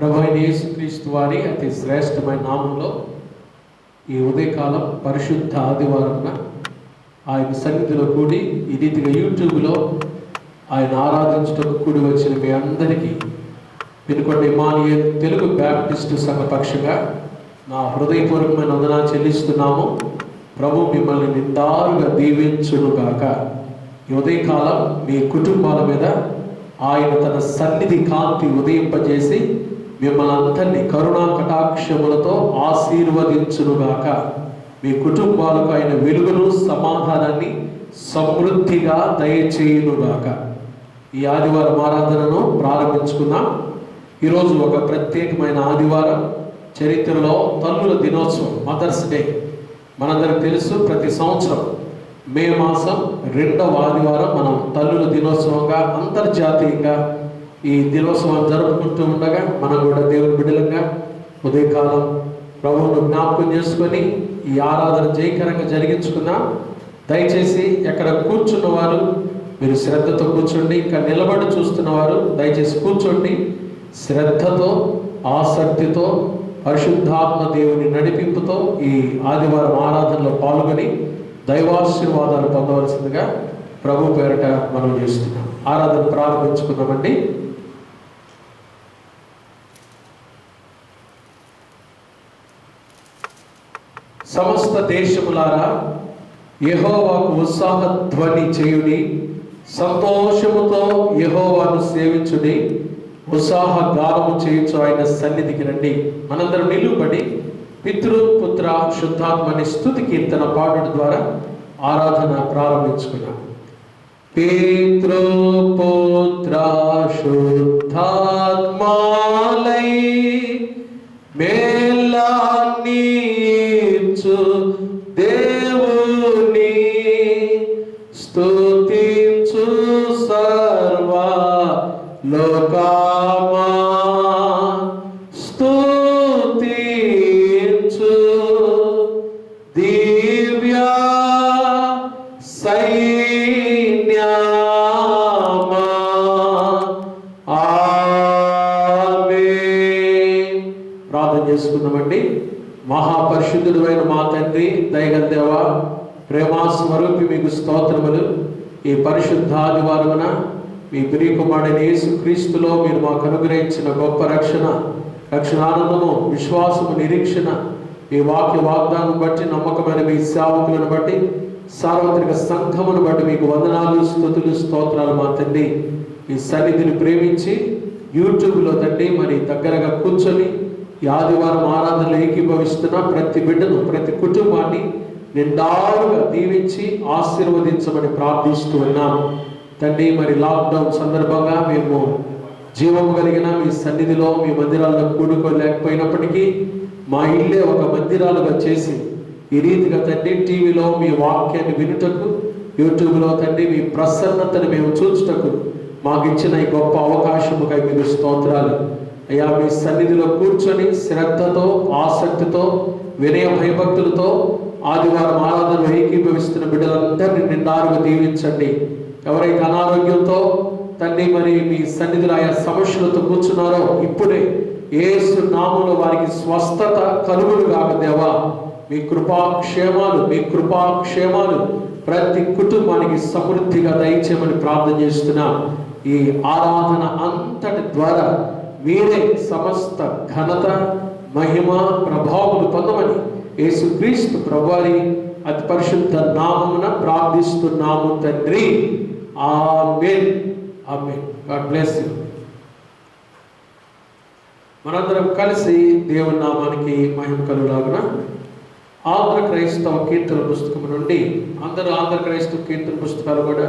ప్రభు అయిన యేసుక్రీస్తు వారి అతి శ్రేష్టమైన నామంలో ఈ ఉదయకాలం పరిశుద్ధ ఆదివారంన ఆయన సన్నిధిలో కూడి ఈ రీతిగా యూట్యూబ్లో ఆయన ఆరాధించటకు కూడి వచ్చిన మీ అందరికీ పినుకొండ ఎమాన్యుయల్ తెలుగు బ్యాప్టిస్టు సంఘ పక్షంగా నా హృదయపూర్వకమైన వందనాలు చెల్లిస్తున్నాము. ప్రభు మిమ్మల్ని నిండారుగా దీవించునుగాక. ఈ ఉదయకాలం మీ కుటుంబాల మీద ఆయన తన సన్నిధి కాంతి ఉదయింపజేసి మిమ్మల్ని అందరినీ కరుణా కటాక్షములతో ఆశీర్వదించునుగాక. మీ కుటుంబాలకు ఆయన వెలుగును సమాధానాన్ని సమృద్ధిగా దయచేయునుగాక. ఈ ఆదివారం ఆరాధనను ప్రారంభించుకుందాం. ఈరోజు ఒక ప్రత్యేకమైన ఆదివారం. చరిత్రలో తల్లుల దినోత్సవం, మదర్స్ డే మనందరికి తెలుసు. ప్రతి సంవత్సరం మే మాసం 2వ ఆదివారం మనం తల్లుల దినోత్సవంగా అంతర్జాతీయంగా ఈ దినోత్సవాన్ని జరుపుకుంటూ ఉండగా మనం కూడా దేవుని బిడ్డలంగా ఉదయకాలం ప్రభువును జ్ఞాపకం చేసుకొని ఈ ఆరాధన జయకరంగా జరిగించుకుందాం. దయచేసి ఎక్కడ కూర్చున్నవారు మీరు శ్రద్ధతో కూర్చోండి. ఇంకా నిలబడి చూస్తున్నవారు దయచేసి కూర్చోండి. శ్రద్ధతో ఆసక్తితో పరిశుద్ధాత్మ దేవుని నడిపింపుతో ఈ ఆదివారం ఆరాధనలో పాల్గొని దైవాశీర్వాదాలు పొందవలసిందిగా ప్రభు పేరట మనం చేస్తున్నాం. ఆరాధన ప్రారంభించుకుందామండి. సమస్త దేశములారా యెహోవాకు ఉత్సాహ ధ్వని చేయుడి, సంతోషముతో యెహోవాను సేవించుడి, ఉత్సాహ గానము చేయించు ఆయన సన్నిధికి రండి. మనందరం నిలువబడి పితృపుత్ర శుద్ధాత్మని స్తుతి కీర్తన పాడడం ద్వారా ఆరాధన ప్రారంభించుకున్నాం. పితృపుత్ర శుద్ధాత్మాలై మేలాన్నిచ్చు దేవుని స్తుతించు సర్వ లోకమా స్తుతించు దివ్య సైన్యమా ఆమేన్. ప్రార్థన చేసుకుందామండి. మహాపరిశుద్ధుడు అయిన మా తండ్రి, దయగల దేవా, ప్రేమా స్వరూపి మీకు స్తోత్రములు. ఈ పరిశుద్ధ ఆదివారమున మీ ప్రియకుమారుడైన యేసుక్రీస్తులో మీరు మాకు అనుగ్రహించిన గొప్ప రక్షణానందము, విశ్వాసము, నిరీక్షణ, మీ వాక్య వాగ్దానం బట్టి, నమ్మకమైన మీ సేవకులను బట్టి, సార్వత్రిక సంఘమును బట్టి మీకు వందనాలు, స్తుతులు, స్తోత్రాలు. మా తండ్రి ఈ సన్నిధిని ప్రేమించి యూట్యూబ్లో తండ్రి మరి దగ్గరగా కూర్చొని ఈ ఆదివారం ఆరాధనలు ఏకీభవిస్తున్న ప్రతి బిడ్డను, ప్రతి కుటుంబాన్ని నిండారుగా దీవించి ఆశీర్వదించమని ప్రార్థిస్తూ ఉన్నాము తండ్రి. మరి లాక్డౌన్ సందర్భంగా మేము జీవము కలిగిన మీ సన్నిధిలో, మీ మందిరాల్లో కూడుకోలేకపోయినప్పటికీ మా ఇల్లే ఒక మందిరాలుగా చేసి ఈ రీతిగా తండ్రి టీవీలో మీ వాక్యాన్ని వినుటకు, యూట్యూబ్లో తండ్రి మీ ప్రసన్నతను మేము చూచుటకు మాకు ఇచ్చిన ఈ గొప్ప అవకాశముకై మీకు స్తోత్రాలు అయ్యా. మీ సన్నిధిలో కూర్చొని శ్రద్ధతో, ఆసక్తితో, వినయ భయభక్తులతో ఆదివారం ఆరాధనలో ఏకీభవిస్తున్న బిడ్డలందరినీ నిండారుగా దీవించండి. ఎవరైతే అనారోగ్యంతో తండ్రి మరి మీ సన్నిధిలో ఆయా సమస్యలతో కూర్చున్నారో ఇప్పుడే యేసు నామములో వారికి స్వస్థత కలుగును గాక దేవా. మీ కృపాక్షేమాలు ప్రతి కుటుంబానికి సమృద్ధిగా దయచేయమని ప్రార్థన చేస్తున్నాం. ఈ ఆరాధన అంతటి ద్వారా మీరే సమస్త ఘనత, మహిమ, ప్రభావములు పొందమని యేసుక్రీస్తు ప్రభువారి అతి పరిశుద్ధ నామమున ప్రార్థిస్తున్నాము తండ్రి. ఆమేన్. ఆమేన్. God bless you. మనందరం కలిసి దేవుని నామానికి మహిమ కలుగులాగున ఆంధ్ర క్రైస్తవ కీర్తన పుస్తకం నుండి అందరూ ఆంధ్ర క్రైస్తవ కీర్తన పుస్తకాలు కూడా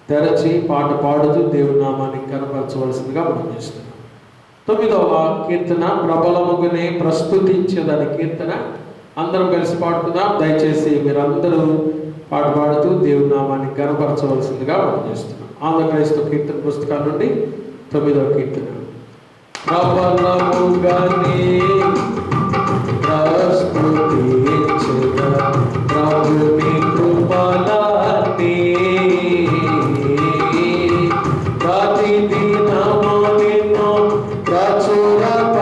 తెరచి పాట పాడుతూ దేవుని నామాన్ని కనపరచవలసిందిగా మనం చేస్తున్నాం. 9వ కీర్తన ప్రబలముగానే ప్రస్తుతించేదాని కీర్తన. అందరం కలిసి పాడుకుందాం. దయచేసి మీరందరూ పాట పాడుతూ దేవుని నామాన్ని కనపరచవలసిందిగా మనం చేస్తున్నాం. ఆంధ్ర క్రైస్తవ కీర్తన పుస్తకాల నుండి 9వ కీర్తన. ప్రబలముగానే ప్రస్తుతించెదా ప్రభుని కృపలన్నీ ప్రతిదినము నిన్ను ప్రచురప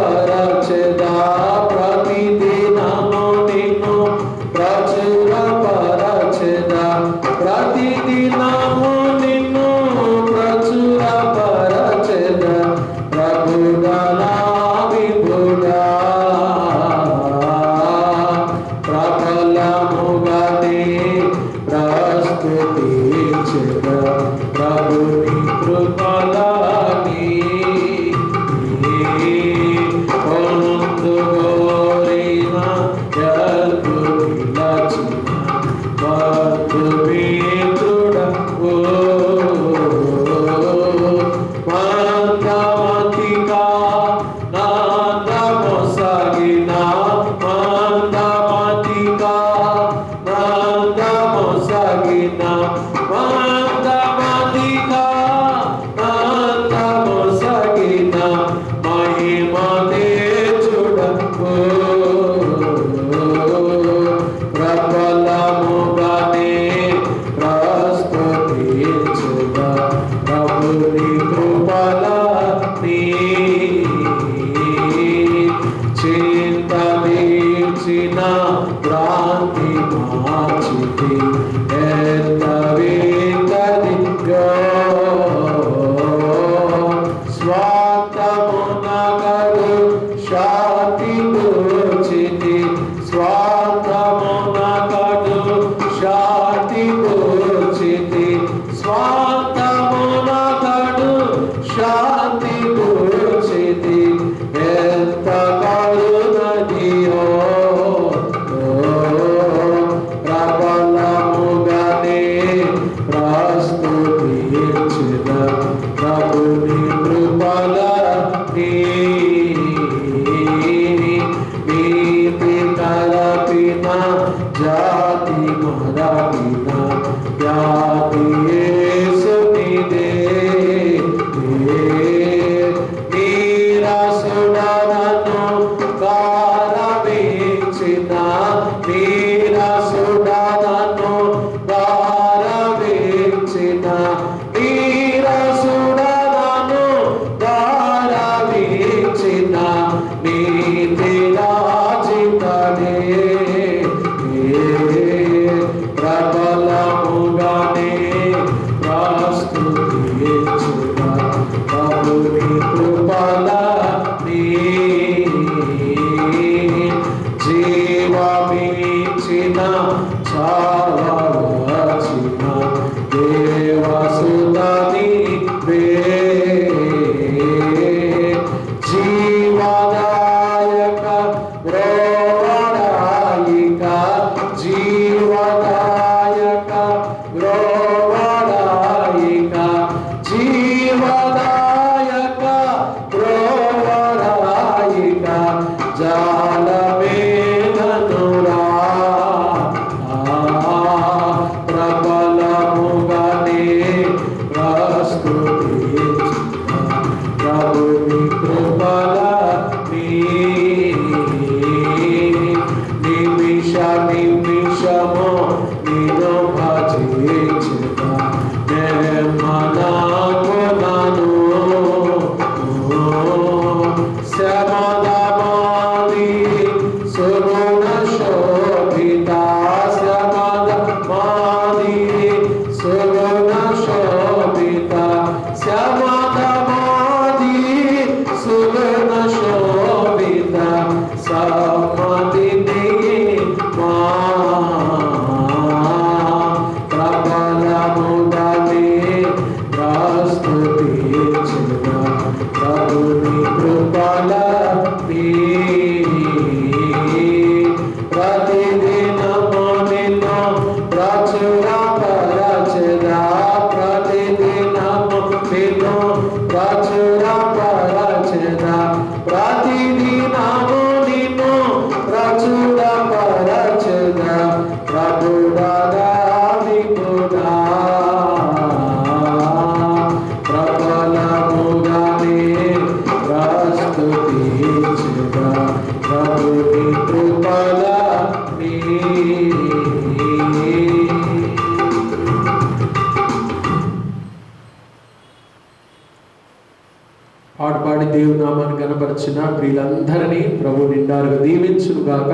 పాడి దేవుని నామాన్ని కనపరిచిన ప్రియులందరినీ ప్రభు నిండారుగా దీవించునుగాక.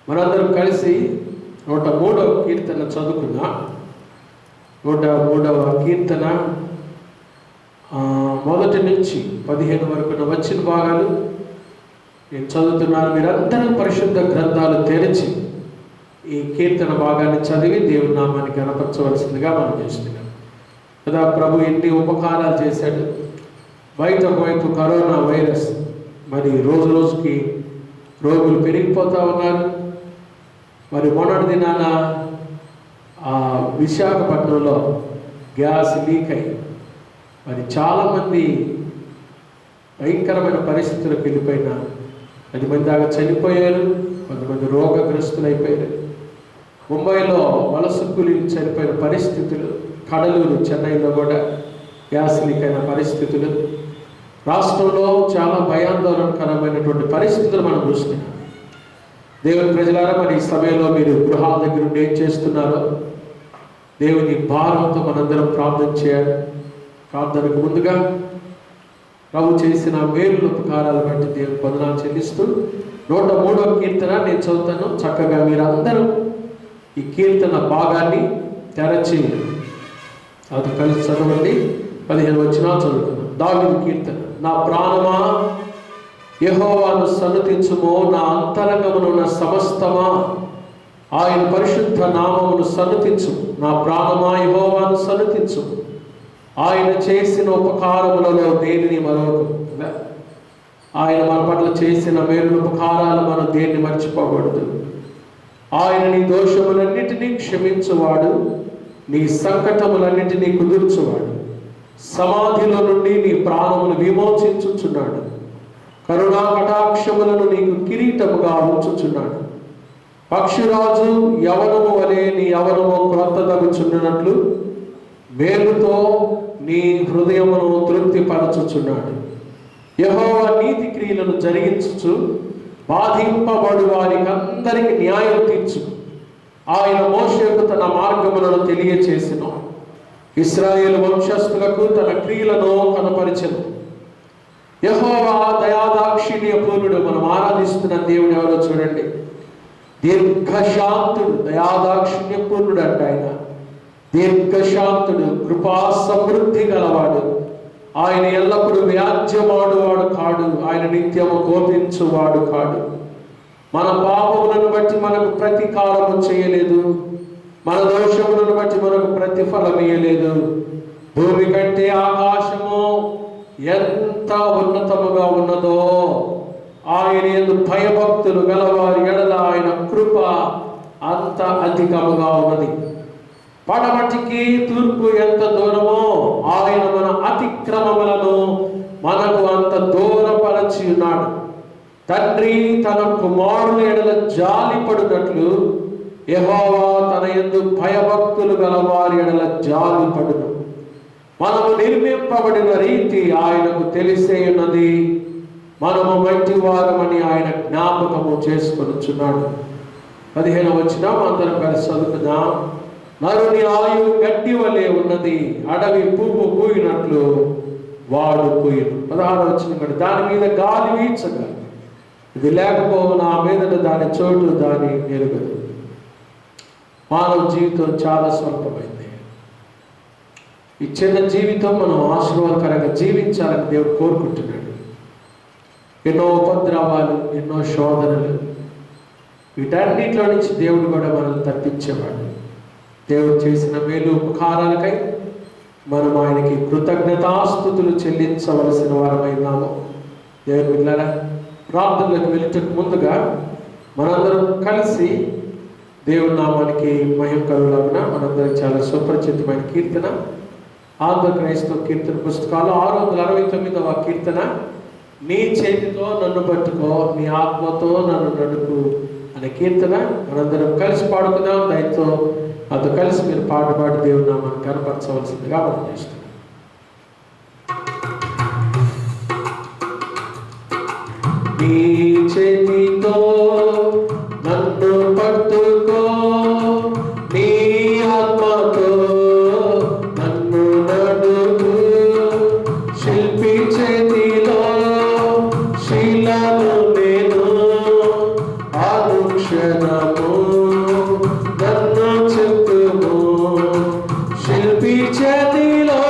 మనందరం కలిసి 103వ కీర్తన చదువుకున్నా. 103వ కీర్తన మొదటి నుంచి 15 వరకు వచ్చిన భాగాలు నేను చదువుతున్నాను. మీరందరూ పరిశుద్ధ గ్రంథాలు తెరిచి ఈ కీర్తన భాగాన్ని చదివి దేవుని నామాన్ని కనపరచవలసిందిగా మనం చేస్తున్నాం కదా. ప్రభు ఎన్ని ఉపకారాలు చేశాడు. బయట ఒకవైపు కరోనా వైరస్, మరి రోజు రోజుకి రోగులు పెరిగిపోతూ ఉన్నారు. మరి మొన్నటి దినాన విశాఖపట్నంలో గ్యాస్ లీక్ అయ్యి మరి చాలామంది భయంకరమైన పరిస్థితులకు వెళ్ళిపోయినా 10 మంది దాకా చనిపోయారు, కొంతమంది రోగగ్రస్తులైపోయారు. ముంబైలో వలస కూలీలు చనిపోయిన పరిస్థితులు, కడలూరు చెన్నైలో కూడా గ్యాస్ లీక్ అయిన పరిస్థితులు, రాష్ట్రంలో చాలా భయాందోళనకరమైనటువంటి పరిస్థితులు మనం చూస్తున్నాం. దేవుని ప్రజలారా, మరి ఈ సమయంలో మీరు గృహాల దగ్గర ఉండి ఏం చేస్తున్నారో దేవుని భారంతో మనందరం ప్రార్థన చేయాలి. ప్రార్థనకు ముందుగా ప్రభు చేసిన మేలు ఉపకారాలు బట్టి దేవుని వందనాలు చెల్లిస్తూ 103వ కీర్తన నేను చదువుతాను. చక్కగా మీరందరూ ఈ కీర్తన భాగాన్ని తెరచి అది కలిసి చదవండి. 15 వచనాలు చదువుకున్నాం. దావీదు కీర్తన. నా ప్రాణమా యెహోవాను సన్నుతించుమో, నా అంతరంగమునున్న సమస్తమా ఆయన పరిశుద్ధ నామమును సన్నుతించు. నా ప్రాణమా యెహోవాను సన్నుతించు, ఆయన చేసిన ఉపకారములలో దేనిని మరొక. ఆయన మన పట్ల చేసిన మేలు ఉపకారాలు మనం దేన్ని మర్చిపోకూడదు. ఆయన నీ దోషములన్నిటినీ క్షమించువాడు, నీ సంకటములన్నిటినీ కుదుర్చువాడు. సమాధిలో నుండి నీ ప్రాణములు విమోచించుచున్నాడు. కరుణా కటాక్షములను నీకు కిరీటముగా ఉంచుచున్నాడు. పక్షిరాజు యవనము వలె నీ యవనము క్రొత్తదగుచున్నట్లు మేలుతో నీ హృదయమును తృప్తిపరచుచున్నాడు. యెహోవా నీతి క్రియలను జరిగించుచు బాధింపబడు వారికి అందరికి న్యాయం తీర్చు. ఆయన మోషేకు తన మార్గములను తెలియచేసెను, ఇశ్రాయేలు వంశస్థులకు తన క్రియలను కనపరిచెను. యెహోవా దయాదాక్షిణ్య పూర్ణుడు. మనం ఆరాధిస్తున్న దేవుడు ఎవరో చూడండి. దీర్ఘశాంతుడు, దయాదాక్షిణ్య పూర్ణుడు అంట ఆయన. దీర్ఘశాంతుడు, కృపా సమృద్ధి గలవాడు. ఆయన ఎల్లప్పుడూ వ్యాజ్యమాడువాడు కాడు, ఆయన నిత్యము కోపించువాడు కాడు. మన పాపములను బట్టి మనకు ప్రతీకారము చేయలేదు, మన దోషములను బట్టి మనకు ప్రతిఫలం ఇయ్యలేదు. భూమి కంటే ఆకాశము ఎంత ఉన్నతముగా ఉన్నదో ఆయన యందు భయభక్తులు గలవారి ఎడల ఆయన కృప అంత అధికముగా ఉన్నది. పడమటికి తూర్పు ఎంత దూరమో ఆయన మన అతిక్రమములను మనకు అంత దూరపరచి ఉన్నాడు. తండ్రి తన కుమారుని ఎడల జాలిపడునట్లు యెహోవా తన యందు భయభక్తులు గలవారి ఎడల జాలిపడును. మనము నిర్మింపబడిన రీతి ఆయనకు తెలిసే ఉన్నది, మనము మంటి వారమని ఆయన జ్ఞాపకము చేసుకొనుచున్నాడు. 15వ వచనం అందరం కలిసి చదువుకుందాం. నరుని ఆయువు గడ్డి వలె ఉన్నది, అడవి పువ్వు పూయినట్లు వాడు పూయను. 16వ వచనం. దాని మీద గాలి వీచగా ఇది లేకపోవు, నా మీదట దాని చోటు దాని ఎరుగదు. మానవ జీవితం చాలా స్వల్పమైంది. ఈ చిన్న జీవితం మనం ఆశీర్వాదకరంగా జీవించాలని దేవుడు కోరుకుంటున్నాడు. ఎన్నో ఉపద్రవాలు, ఎన్నో శోధనలు, వీటన్నిటిలో నుంచి దేవుడు కూడా మనల్ని తప్పించేవాడు. దేవుడు చేసిన మేలు ఉపకారాలకై మనం ఆయనకి కృతజ్ఞతాస్తుతులు చెల్లించవలసిన వారమైనాము. దేవుని బిడ్డలారా, ప్రార్థనలకు వెళ్ళటకు ముందుగా మనందరం కలిసి దేవుని నామానికి మహిమ కలుగులాగున మనందరం చాలా సుపరిచితమైన కీర్తన, ఆంధ్ర క్రైస్తవ కీర్తన పుస్తకాలు 669వ కీర్తన, నీ చేతితో నన్ను పట్టుకో, నీ ఆత్మతో నన్ను నడుపు అనే కీర్తన మనందరం కలిసి పాడుకుందాం. దాంతో నాతో కలిసి మీరు పాట పాడి దేవుని నామాన్ని కనపరచవలసిందిగా మనం చేస్తున్నాం. నీ చేతితో నన్ను పట్టుకో, నీ ఆత్మతో నన్ను నడుపు. శిల్పి చేతిలో శిలను నేను, అనుక్షణము నన్ను చెక్కుము. శిల్పి చేతిలో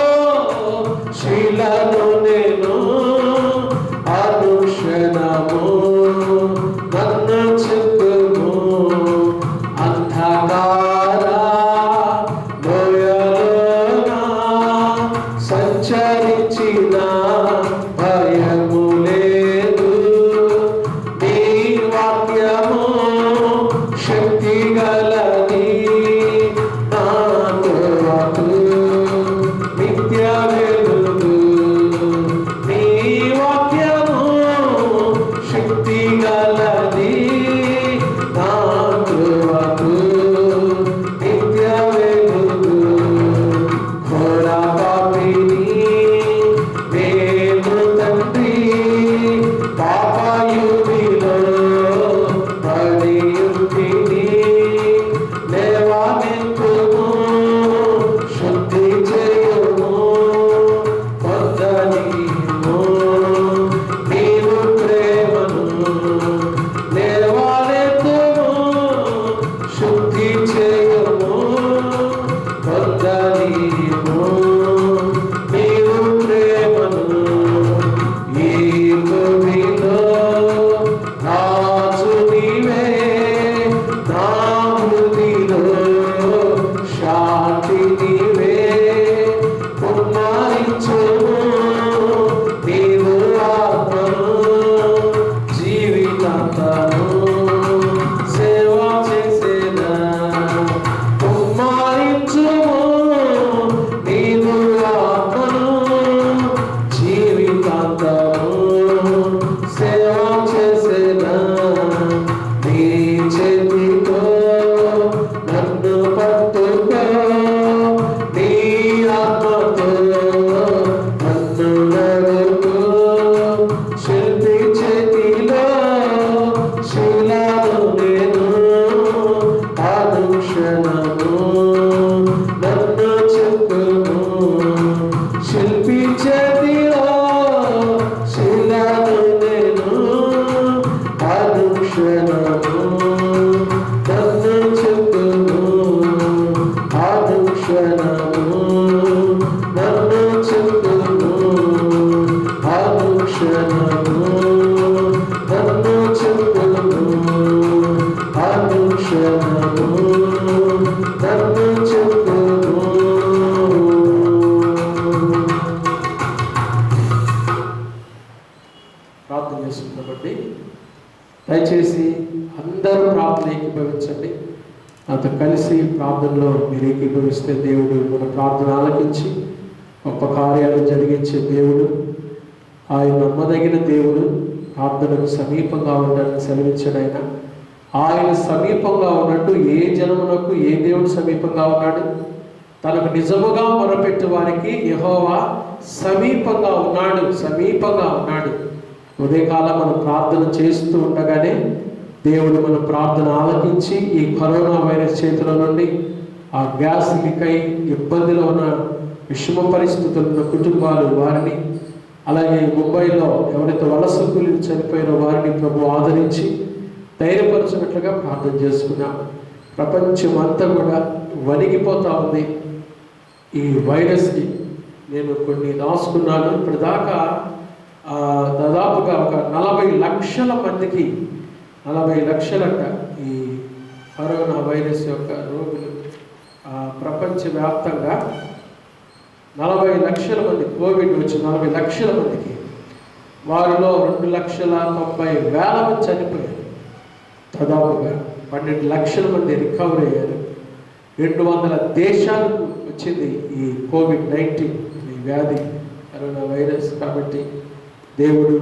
శిలను నేను, అనుక్షణము నన్ను అనుక్షణము నన్ను చెప్పును, అనుక్షణము నన్ను చెప్పును. ప్రార్థన చేసుకున్నామండి. దయచేసి అందరూ ప్రార్థన ఏకీభవించండి. నాతో కలిసి ప్రార్థనలో మీరు ఏకీభవిస్తే దేవుడు మన ప్రార్థన ఆలకించి గొప్ప కార్యాలు జరిగించే దేవుడు. ఆయన నమ్మదగిన దేవుడు. ప్రార్థనకు సమీపంగా ఉండాలని సెలవించాడు ఆయన సమీపంగా ఉన్నట్టు ఏ జనమునకు ఏ దేవుడు సమీపంగా ఉన్నాడు? తనకు నిజముగా మొరపెట్టు వారికి యెహోవా సమీపంగా ఉన్నాడు, సమీపంగా ఉన్నాడు. ఉదయకాలం మనం ప్రార్థన చేస్తూ ఉండగానే దేవుడు మన ప్రార్థన ఆలకించి ఈ కరోనా వైరస్ చేతుల నుండి, ఆ గ్యాస్ లీక్ అయి ఇబ్బందిలో ఉన్న విషమ పరిస్థితులు ఉన్న కుటుంబాలు వారిని, అలాగే ముంబైలో ఎవరైతే వలస కూలీలు చనిపోయిన వారిని ప్రభు ఆదరించి ధైర్యపరచినట్లుగా ప్రార్థన చేసుకున్నాం. ప్రపంచం అంతా కూడా వణిగిపోతూ ఉంది ఈ వైరస్కి. నేను కొన్ని రాసుకున్నాను. ఇప్పటిదాకా దాదాపుగా ఒక 40 లక్షల మందికి, 40 లక్షలంట ఈ కరోనా వైరస్ యొక్క రోగులు ప్రపంచవ్యాప్తంగా 40 లక్షల మంది కోవిడ్ వచ్చి 40 లక్షల మందికి, వారిలో 2,90,000 మంది చనిపోయారు. దాదాపుగా 12 లక్షల మంది రికవర్ అయ్యారు. 200 దేశాలకు వచ్చింది ఈ కోవిడ్-19 ఈ వ్యాధి, కరోనా వైరస్. కాబట్టి దేవుడు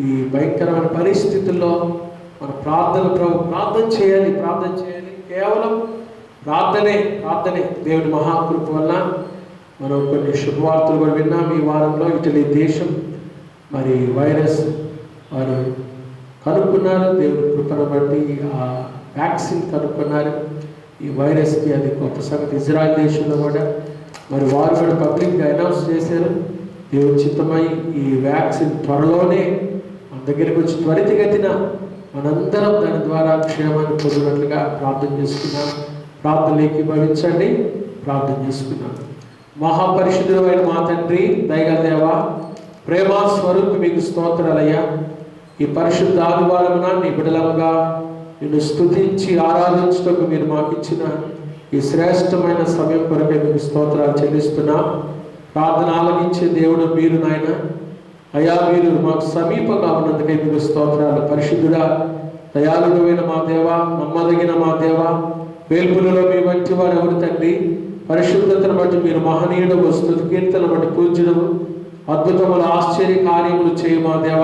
ఈ భయంకరమైన పరిస్థితుల్లో మన ప్రార్థన చేయాలి. కేవలం ప్రార్థనే. దేవుడి మహాకృప వల్ల మనం కొన్ని శుభవార్తలు కూడా విన్నాం. ఈ వారంలో ఇటలీ దేశం మరి వైరస్ వారు కనుక్కున్నారు. దేవుడి కృపను బట్టి ఆ వ్యాక్సిన్ కనుక్కున్నారు ఈ వైరస్కి. అది గొప్ప సంగతి. ఇజ్రాయెల్ దేశంలో కూడా మరి వారు కూడా పబ్లిక్గా అనౌన్స్ చేశారు. దేవుడి చిత్తమై ఈ వ్యాక్సిన్ త్వరలోనే మన దగ్గరికి వచ్చి త్వరితగతిన మనందరం దాని ద్వారా క్షేమాన్ని పొందినట్లుగా ప్రార్థన చేసుకున్నాం. ప్రార్థనలు ఏకీభవించండి. ప్రార్థన చేసుకున్నాం. మహాపరిశుద్ధుడైన మా తండ్రి, దయగల దేవా, ప్రేమ స్వరూపి మీకు స్తోత్రాలయ్యా. ఈ పరిశుద్ధ ఆదివారమున నీ బిడ్డలముగా నిన్ను స్తుతించి ఆరాధించుటకు మీరు మాకు ఇచ్చిన ఈ శ్రేష్టమైన సమయం కొరకే మీకు స్తోత్రాలు చెల్లిస్తున్నాం. ప్రార్థన ఆలకించే దేవుడు మీరు నాయన. అయ్యా, మీరు మాకు సమీపంగా ఉన్నందుకే మీకు స్తోత్రాలు. పరిశుద్ధుడా, దయాళుడైన మా దేవ, నమ్మదగిన మా దేవ, వేల్పులలో మీ వంటి వారు ఎవరు తండ్రి? పరిశుద్ధతను బట్టి మీరు మహనీయుడు, స్తుతి కీర్తనను బట్టి పూజ్యుడు, అద్భుతములు ఆశ్చర్య కార్యములు చేయ మా దేవ,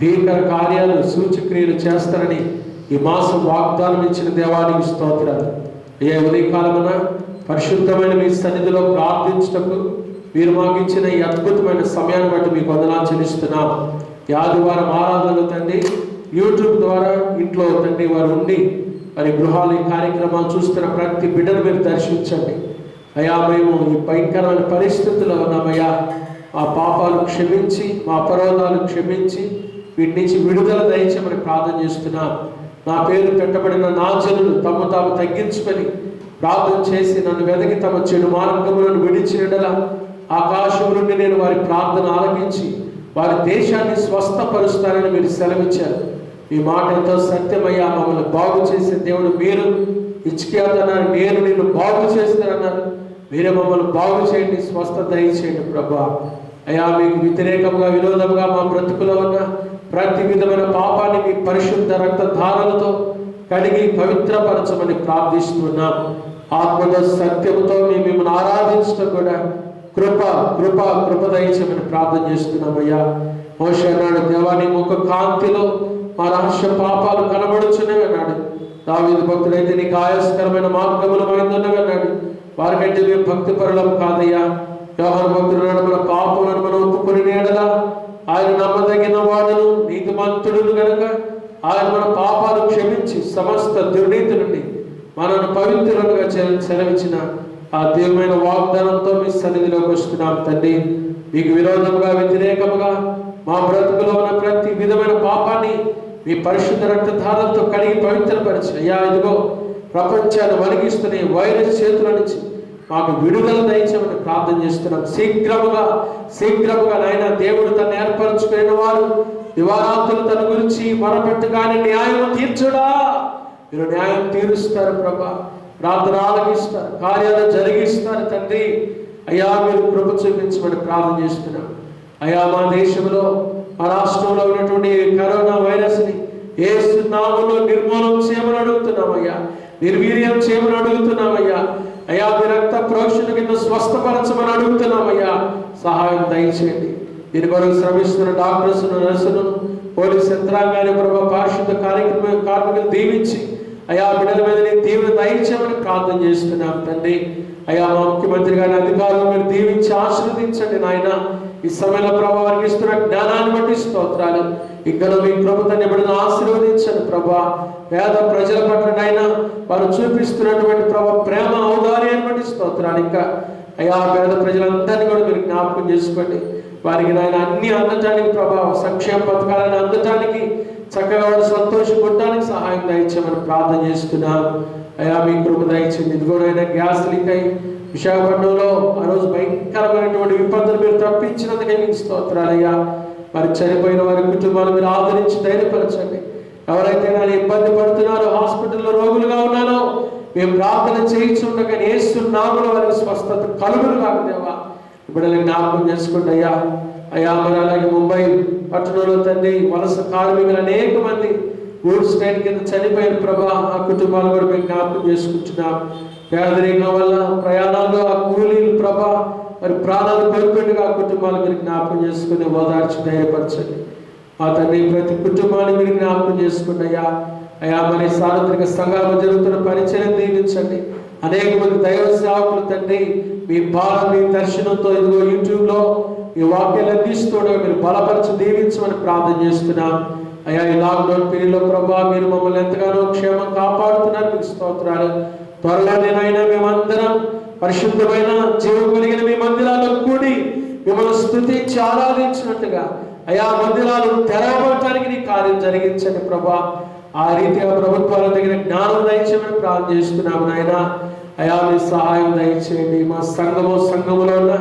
భీకర కార్యాలు సూచక్రియలు చేస్తారని ఈ మాసం వాగ్దానం ఇచ్చిన దేవానికి స్తోత్రాలు. అయ్యా, ఉదయకాలమున పరిశుద్ధమైన మీ సన్నిధిలో ప్రార్థించటకు మీరు మాకు ఇచ్చిన ఈ అద్భుతమైన సమయాన్ని బట్టి మీకు వందనాలు చెల్లిస్తున్నాం. ఈ ఆదివారం ఆరాధనలు తండ్రి యూట్యూబ్ ద్వారా ఇంట్లో తండ్రి వారు ఉండి మరి గృహాలు ఈ కార్యక్రమాలు చూస్తున్న ప్రతి బిడ్డను మీరు దర్శించండి. అయ్యా, మేము ఈ భయంకరమైన పరిస్థితుల్లో ఉన్నామయ్యా. మా పాపాలు క్షమించి, మా అపరాధాలు క్షమించి వీటి నుంచి విడుదల దయచేయమని ప్రార్థన చేస్తున్నాం. నా పేరు పెట్టబడిన నా జనులు తమ తాము తగ్గించుకొని ప్రార్థన చేసి నన్ను వెదకి తమ చెడు మార్గములను విడిచినడల ఆకాశం నుండి నేను వారి ప్రార్థన ఆలకించి వారి దేశాన్ని స్వస్థపరుస్తానని మీరు సెలవిచ్చారు. ఈ మాట ఎంతో సత్యమయ్యా. మమ్మల్ని బాగు చేసే దేవుడు మీరు. ఇచ్చికేతన్నారు, నేను నిన్ను బాగు చేస్తానన్నారు. మీరే మమ్మల్ని బాగు చేయండి, స్వస్థత దయచేయండి ప్రభా. అయ్యా, మీకు వ్యతిరేకంగా విరోధంగా మా బ్రతుకులో ఉన్న ప్రతి విధమైన పాపాన్ని మీ పరిశుద్ధ రక్తధారలతో కడిగి పవిత్రపరచమని ప్రార్థిస్తున్నాం. ఆత్మలో సత్యముతో మేము మిమ్మల్ని ఆరాధించడం కూడా కృప దయచేయమని ప్రార్థన చేస్తున్నామయ్యా. మోషే అన్నాడు, దేవాని ముఖ కాంతిలో మా రహస్య పాపాలు కనబడుచున్నవి అన్నాడు. దావీదు భక్తుడైతే నీకు ఆయాస్కరమైన మార్గములు మైందున్నవి అన్నాడు. వారికంటే మేము భక్తి పరులం కాదయ్యా. యోహాను భక్తుడు మన పాపములను మనం ఒప్పుకొని నేడలా ఆయన నమ్మదగిన వాడును నీతిమంతుడును గనుక ఆయన మన పాపాలు క్షమించి సమస్త దుర్నీతి నుండి మనను పవిత్రులుగా సెలవిచ్చిన ఆ దేవుమైన వాగ్దానంతో మీ సన్నిధిలోకి వస్తున్నాం తండ్రి. మీకు విరోధముగా వ్యతిరేకముగా మా బ్రతుకులో ఉన్న ప్రతి విధమైన పాపాన్ని మీ పరిశుద్ధ రక్తధారలతో కడిగి పవిత్రపరిచి అయ్యా, ఇదిగో ప్రపంచాన్ని వణికిస్తున్న వైరస్ చేతుల నుంచి మాకు విడుదల దయచేయమని ప్రార్థన చేస్తున్నాం. శీఘ్రముగా నాయన దేవుడు తను ఏర్పరచుకున్న వారు దివారాత్రులు తన గురించి మొరపెట్టగానే న్యాయం తీర్చుడా, మీరు న్యాయం తీరుస్తారు ప్రభా, ప్రార్థన ఆలకిస్తారు, కార్యాలు జరిగిస్తారు తండ్రి. అయ్యా మీరు కృప చూపించమని ప్రార్థన చేస్తున్నాం. అయ్యా మా దేశంలో మా రాష్ట్రంలో ఉన్నటువంటి కరోనా వైరస్ని యేసు నామములో నిర్మూలన చేయమని అడుగుతున్నామయ్యా, నిర్వీర్యం చేయమని అడుగుతున్నామయ్యా. అయ్యా మీ రక్త ప్రోక్షణ కింద స్వస్థపరచమని అడుగుతున్నామయ్యా. సహాయం దయచేయండి. దీని కొరకు శ్రమిస్తున్న డాక్టర్స్, నర్సులను, పోలీస్ యంత్రాంగాన్ని ప్రభావ పారిశుద్ధ కార్మికులు దీవించి అయా బిడ్డల మీద దీవెన దయచేయమని ప్రార్థన చేస్తున్నాం తండ్రి. అయ్యా మా ముఖ్యమంత్రి గారి అధికారులు మీరు దీవించి ఆశీర్వదించండి నాయన. ఈ సమయంలో ప్రభావానికి ఇస్తున్న జ్ఞానాన్ని బట్టి స్తోత్రాలు. ఇంకా మీ ప్రభుత్వాన్ని బిడ్డను ఆశీర్వదించండి ప్రభా. పేద ప్రజల పట్ల నాయన వారు చూపిస్తున్నటువంటి ప్రభావ ప్రేమ ఔదార్యాన్ని బట్టి స్తోత్రాలు. ఇంకా అయ్యా పేద ప్రజలందరినీ కూడా మీరు జ్ఞాపకం చేసుకోండి. వారికి నాయన అన్ని అందటానికి ప్రభావ సంక్షేమ పథకాలను అందటానికి చక్కగా వాడు సంతోషపడటానికి సహాయం దయచేయమని ప్రార్థన చేస్తున్నాను. అయ్యా మీ కృప దయచేయండి. ఇదిగోనైనా గ్యాస్ లీక్ అయి విశాఖపట్నంలో ఆ రోజు భయంకరమైనటువంటి విపత్తులు మీరు తప్పించినందుకే మీకు స్తోత్రాలయ్యా. మరి చనిపోయిన వారి కుటుంబాలు మీరు ఆదరించి ధైర్యపరచండి. ఎవరైతే నన్ను ఇబ్బంది పడుతున్నారో, హాస్పిటల్లో రోగులుగా ఉన్నారో, మేము ప్రార్థన చేయించుండగా యేసు నామములో వారికి స్వస్థత కలుగును కాక దేవా. ఇప్పుడు జ్ఞాపకం చేసుకోండి అయ్యా. అయ్యా మరి అలాగే ముంబై పట్టణంలో తండ్రి వలస కార్మికులు అనేక మంది గూడ్స్ ట్రైన్ కింద చనిపోయిన ప్రభా, ఆ కుటుంబాలు కూడా మేము జ్ఞాపకం చేసుకుంటున్నాం. పేదరికం వల్ల ప్రయాణాల్లో ఆ కూలీలు ప్రభా మరి ప్రాణాలు కోల్పోయినగా ఆ కుటుంబాలు మీరు జ్ఞాపకం చేసుకుని ఓదార్చి ధైర్యపరచండి. ఆ తండ్రి ప్రతి కుటుంబాన్ని మీరు జ్ఞాపకం చేసుకోండి అయ్యా. అయ్యా మరి సార్వత్రిక సంఘాలు జరుగుతున్న పరిచయం దీవించండి. అనేక మంది దైవ సేవకులు తండ్రి మీ భారం, మీ దర్శనంతో ఇదిగో యూట్యూబ్లో ఈ వాక్యాలు అందిస్తుండగా మీరు బలపరిచి దీవించమని ప్రార్థన చేస్తున్నాం. అయ్యా ఈ లాక్డౌన్ పీరియడ్లో ప్రభా మీరు మమ్మల్ని ఎంతగానో క్షేమం కాపాడుతున్నారు, మీకు స్తోత్రాలు. త్వరలోనైనా మేమందరం పరిశుద్ధమైన జీవం కలిగిన మీ మందిరాల్లో కూడి మిమ్మల్ని స్తుతించి ఆరాధించినట్టుగా అయా మందిరాలు తెరవడానికి నీ కార్యం జరిగించండి ప్రభా. ఆ రీతిగా ప్రభుత్వాల దగ్గర జ్ఞానం దయచేయమని ప్రార్థన చేస్తున్నాము నాయన. అయా మీ సహాయం దయచేయండి. మా సంఘములో ఉన్న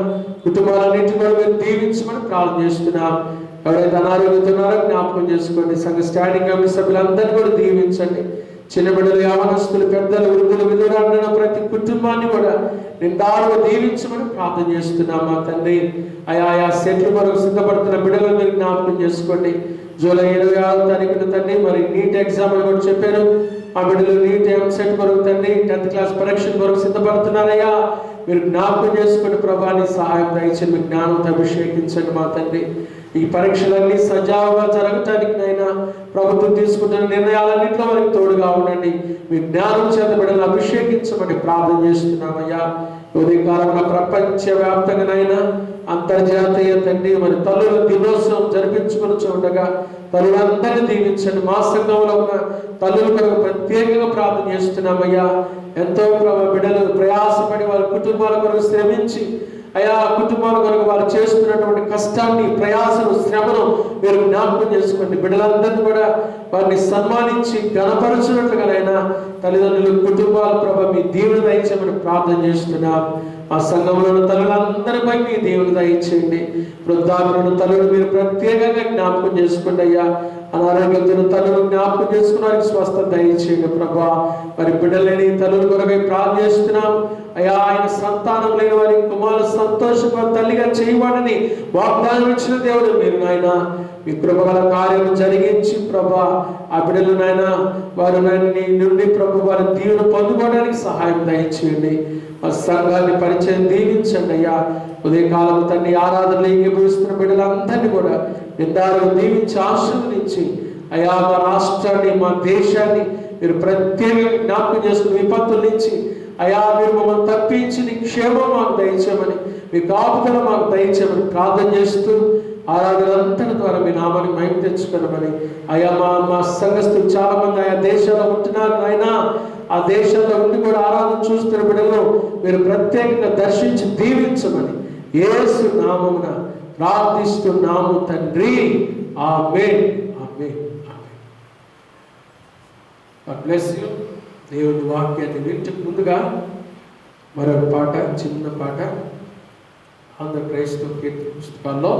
కుటుంబాలన్నింటినీ కూడా మీరు దీవించమని ప్రార్థన చేస్తున్నాం. ఎవరైతే అనారోగ్యంతో ఉన్నారో జ్ఞాపకం చేసుకోండి. సంఘ స్టాండింగ్ కమిటీ సభ్యులందరినీ కూడా దీవించండి. చిన్న బిడ్డలు, యవనస్తులు, పెద్దలు, వృద్ధులు, విధురాండ్రుల ప్రతి కుటుంబాన్ని కూడా నిండారుగా దీవించమని ప్రార్థన చేస్తున్నాం మా తండ్రి. ఆయా సెట్లు మరొక సిద్ధపడుతున్న బిడ్డలను మీరు జ్ఞాపకం చేసుకోండి. జూలై 26వ తారీఖున తండ్రి మరి నీట్ ఎగ్జామ్ అని కూడా చెప్పారు. ఆ బిడ్డలు నీట్ ఎంసెట్ కొరకు తండ్రి 10th క్లాస్ పరీక్షల కొరకు సిద్ధపడుతున్నారయ్యా. మీరు జ్ఞాపకం చేసుకుని ప్రభాని సహాయం దయచేసి మీ జ్ఞానంతో అభిషేకించండి మా తండ్రి. ఈ పరీక్షలన్నీ సజావుగా జరగటానికి నైనా ప్రభుత్వం తీసుకుంటున్న నిర్ణయాలన్నింటిలో వారికి తోడుగా ఉండండి. మీ జ్ఞానం చేత బిడ్డలను అభిషేకించమని ప్రార్థన చేస్తున్నామయ్యా. ఉదయకాలంలో ప్రపంచవ్యాప్తంగానైనా అంతర్జాతీయ తండ్రి మరి తల్లుల దినోత్సవం జరిపించుకుని ఉండగా తల్లులందరినీ దీవించండి. మా సంఘంలో ఉన్న తల్లుల కొరకు ప్రత్యేకంగా ప్రార్థన చేస్తున్నామయ్యా. ఎంతో బిడ్డలు ప్రయాసపడి వారి కుటుంబాల కొరకు శ్రమించి అయా కుటుంబాల కొరకు వారు చేస్తున్నటువంటి కష్టాన్ని, ప్రయాసను, శ్రమను మీరు జ్ఞాపకం చేసుకోండి. బిడ్డలందరినీ కూడా వారిని సన్మానించి గణపరచినట్లుగానైనా తల్లిదండ్రులు, కుటుంబాల ప్రభ మీ దీవెన దయచేయమని ప్రార్థన చేస్తున్నాం. మా సంఘంలో ఉన్న తల్లులందరిపై మీ దీవెన దయచేయండి. వృద్ధాప్యులను తల్లులు మీరు ప్రత్యేకంగా జ్ఞాపకం చేసుకోండి అయ్యా. అనారోగ్యంతో తల్లులు జ్ఞాపకం చేసుకున్న వారికి స్వస్థత దయచేయండి ప్రభా. మరి బిడ్డలేని తల్లుల కొరకై ప్రార్థన చేస్తున్నాం అయ్యా. ఆయన సంతానం లేని వారి కుమారులు సంతోషంగా తల్లిగా చేయవాడని వాగ్దానం ఇచ్చిన దేవుడు మీరు నాయన. మీ కృపగల కార్యం జరిగించి ప్రభా ఆ బిడ్డలు నాయన వారు నీ నుండి ప్రభు వారి దీవెన పొందుకోవడానికి సహాయం దయచేయండి. మా సంఘాన్ని పరిచయం దీవించండి అయ్యా. ఉదయకాలం తండ్రి ఆరాధనలు ఏకీభవిస్తున్న బిడ్డలందరినీ కూడా నిండారు దీవించి ఆశీర్వదించి అయ్యా మా రాష్ట్రాన్ని, మా దేశాన్ని మీరు ప్రత్యేకంగా జ్ఞాపకం చేసుకుని విపత్తుల నుంచి అయ్యా మీరు మమ్మల్ని తప్పించి నీ క్షేమం మాకు దయచేయమని, మీ కాపుదల మాకు దయచేయమని ప్రార్థన చేస్తూ ఆరాధనంతటి ద్వారా మీ నామాన్ని మహిమ తెచ్చుకోనమని అయ్యా మా సంఘస్థులు చాలా మంది ఆయా దేశాల్లో ఉంటున్నారు ఆయన. ఆ దేశాల్లో ఉండి కూడా ఆరాధన చూస్తున్న బిడ్డలను మీరు ప్రత్యేకంగా దర్శించి దీవించమని యేసు నామమున ప్రార్థిస్తున్నాము తండ్రి. ఆమేన్, ఆమేన్, ఆమేన్. God bless you. దేవుని వాక్యాన్ని వింటకు ముందుగా మరొక పాట, చిన్న పాట ఆంధ్ర క్రైస్తవ కీర్తన పుస్తకాల్లో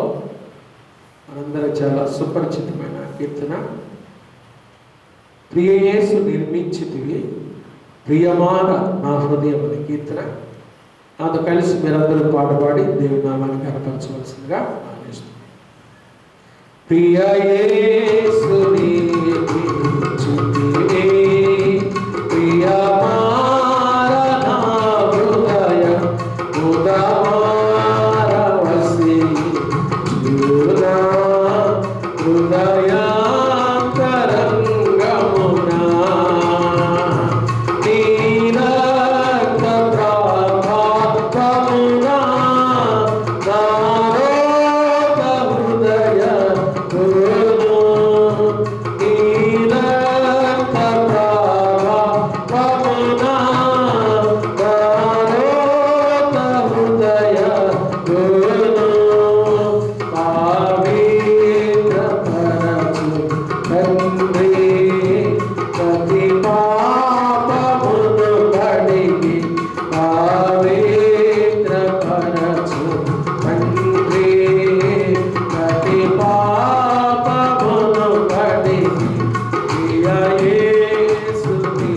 మనందరూ చాలా సుపరిచితమైన కీర్తన. ప్రియయేసు నిర్మించితివి ప్రియమాన నా హృదయం అనే కీర్తన. నాతో కలిసి మీరందరూ పాటపాడి దేవుని నామాన్ని కనపరచవలసిందిగా ఆదేశిస్తున్నాను. ప్రియయేసు నిర్మించితివి ప్రియమాన నా హృదయం ఉదమారవసి చూనా హృదయాంతరంగమునా నీరక్త ప్రభావమునా నారోగ హృదయ గురును నీరక్త ప్రభావమునా నారోగ హృదయ గురును తండ్రి ప్రతి పాపమును కడిగి పవిత్రపరచు తండ్రి ప్రతి పాపమును కడిగి ప్రియయేసుని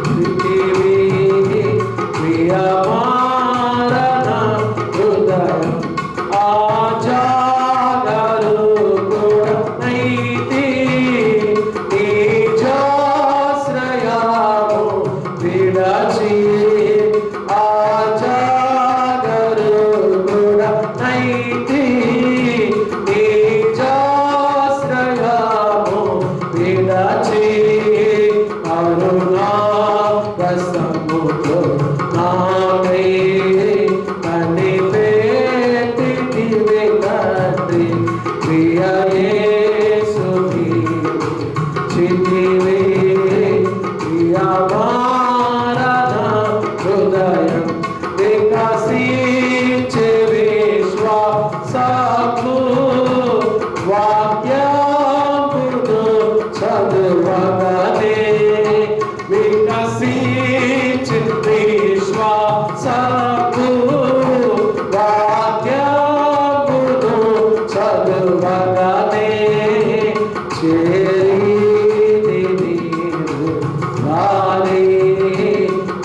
ప్రితివి ప్రియమాన హృదయం ఆజాగరు గుణనైతి నిజాశ్రయము విడచి ఆజాగరు గుణనైతి నిజాశ్రయము విడచి కరుణా రసముతో నామై కనిపెట్టితివి తండ్రి ప్రియయేసుని చితివి ప్రియమాన హృదయం వికసించే విశ్వాసము వాక్యమును చదువగనే వికసించే విశ్వాసము వాక్యమును చదువగనే చేరితి నీరు వారి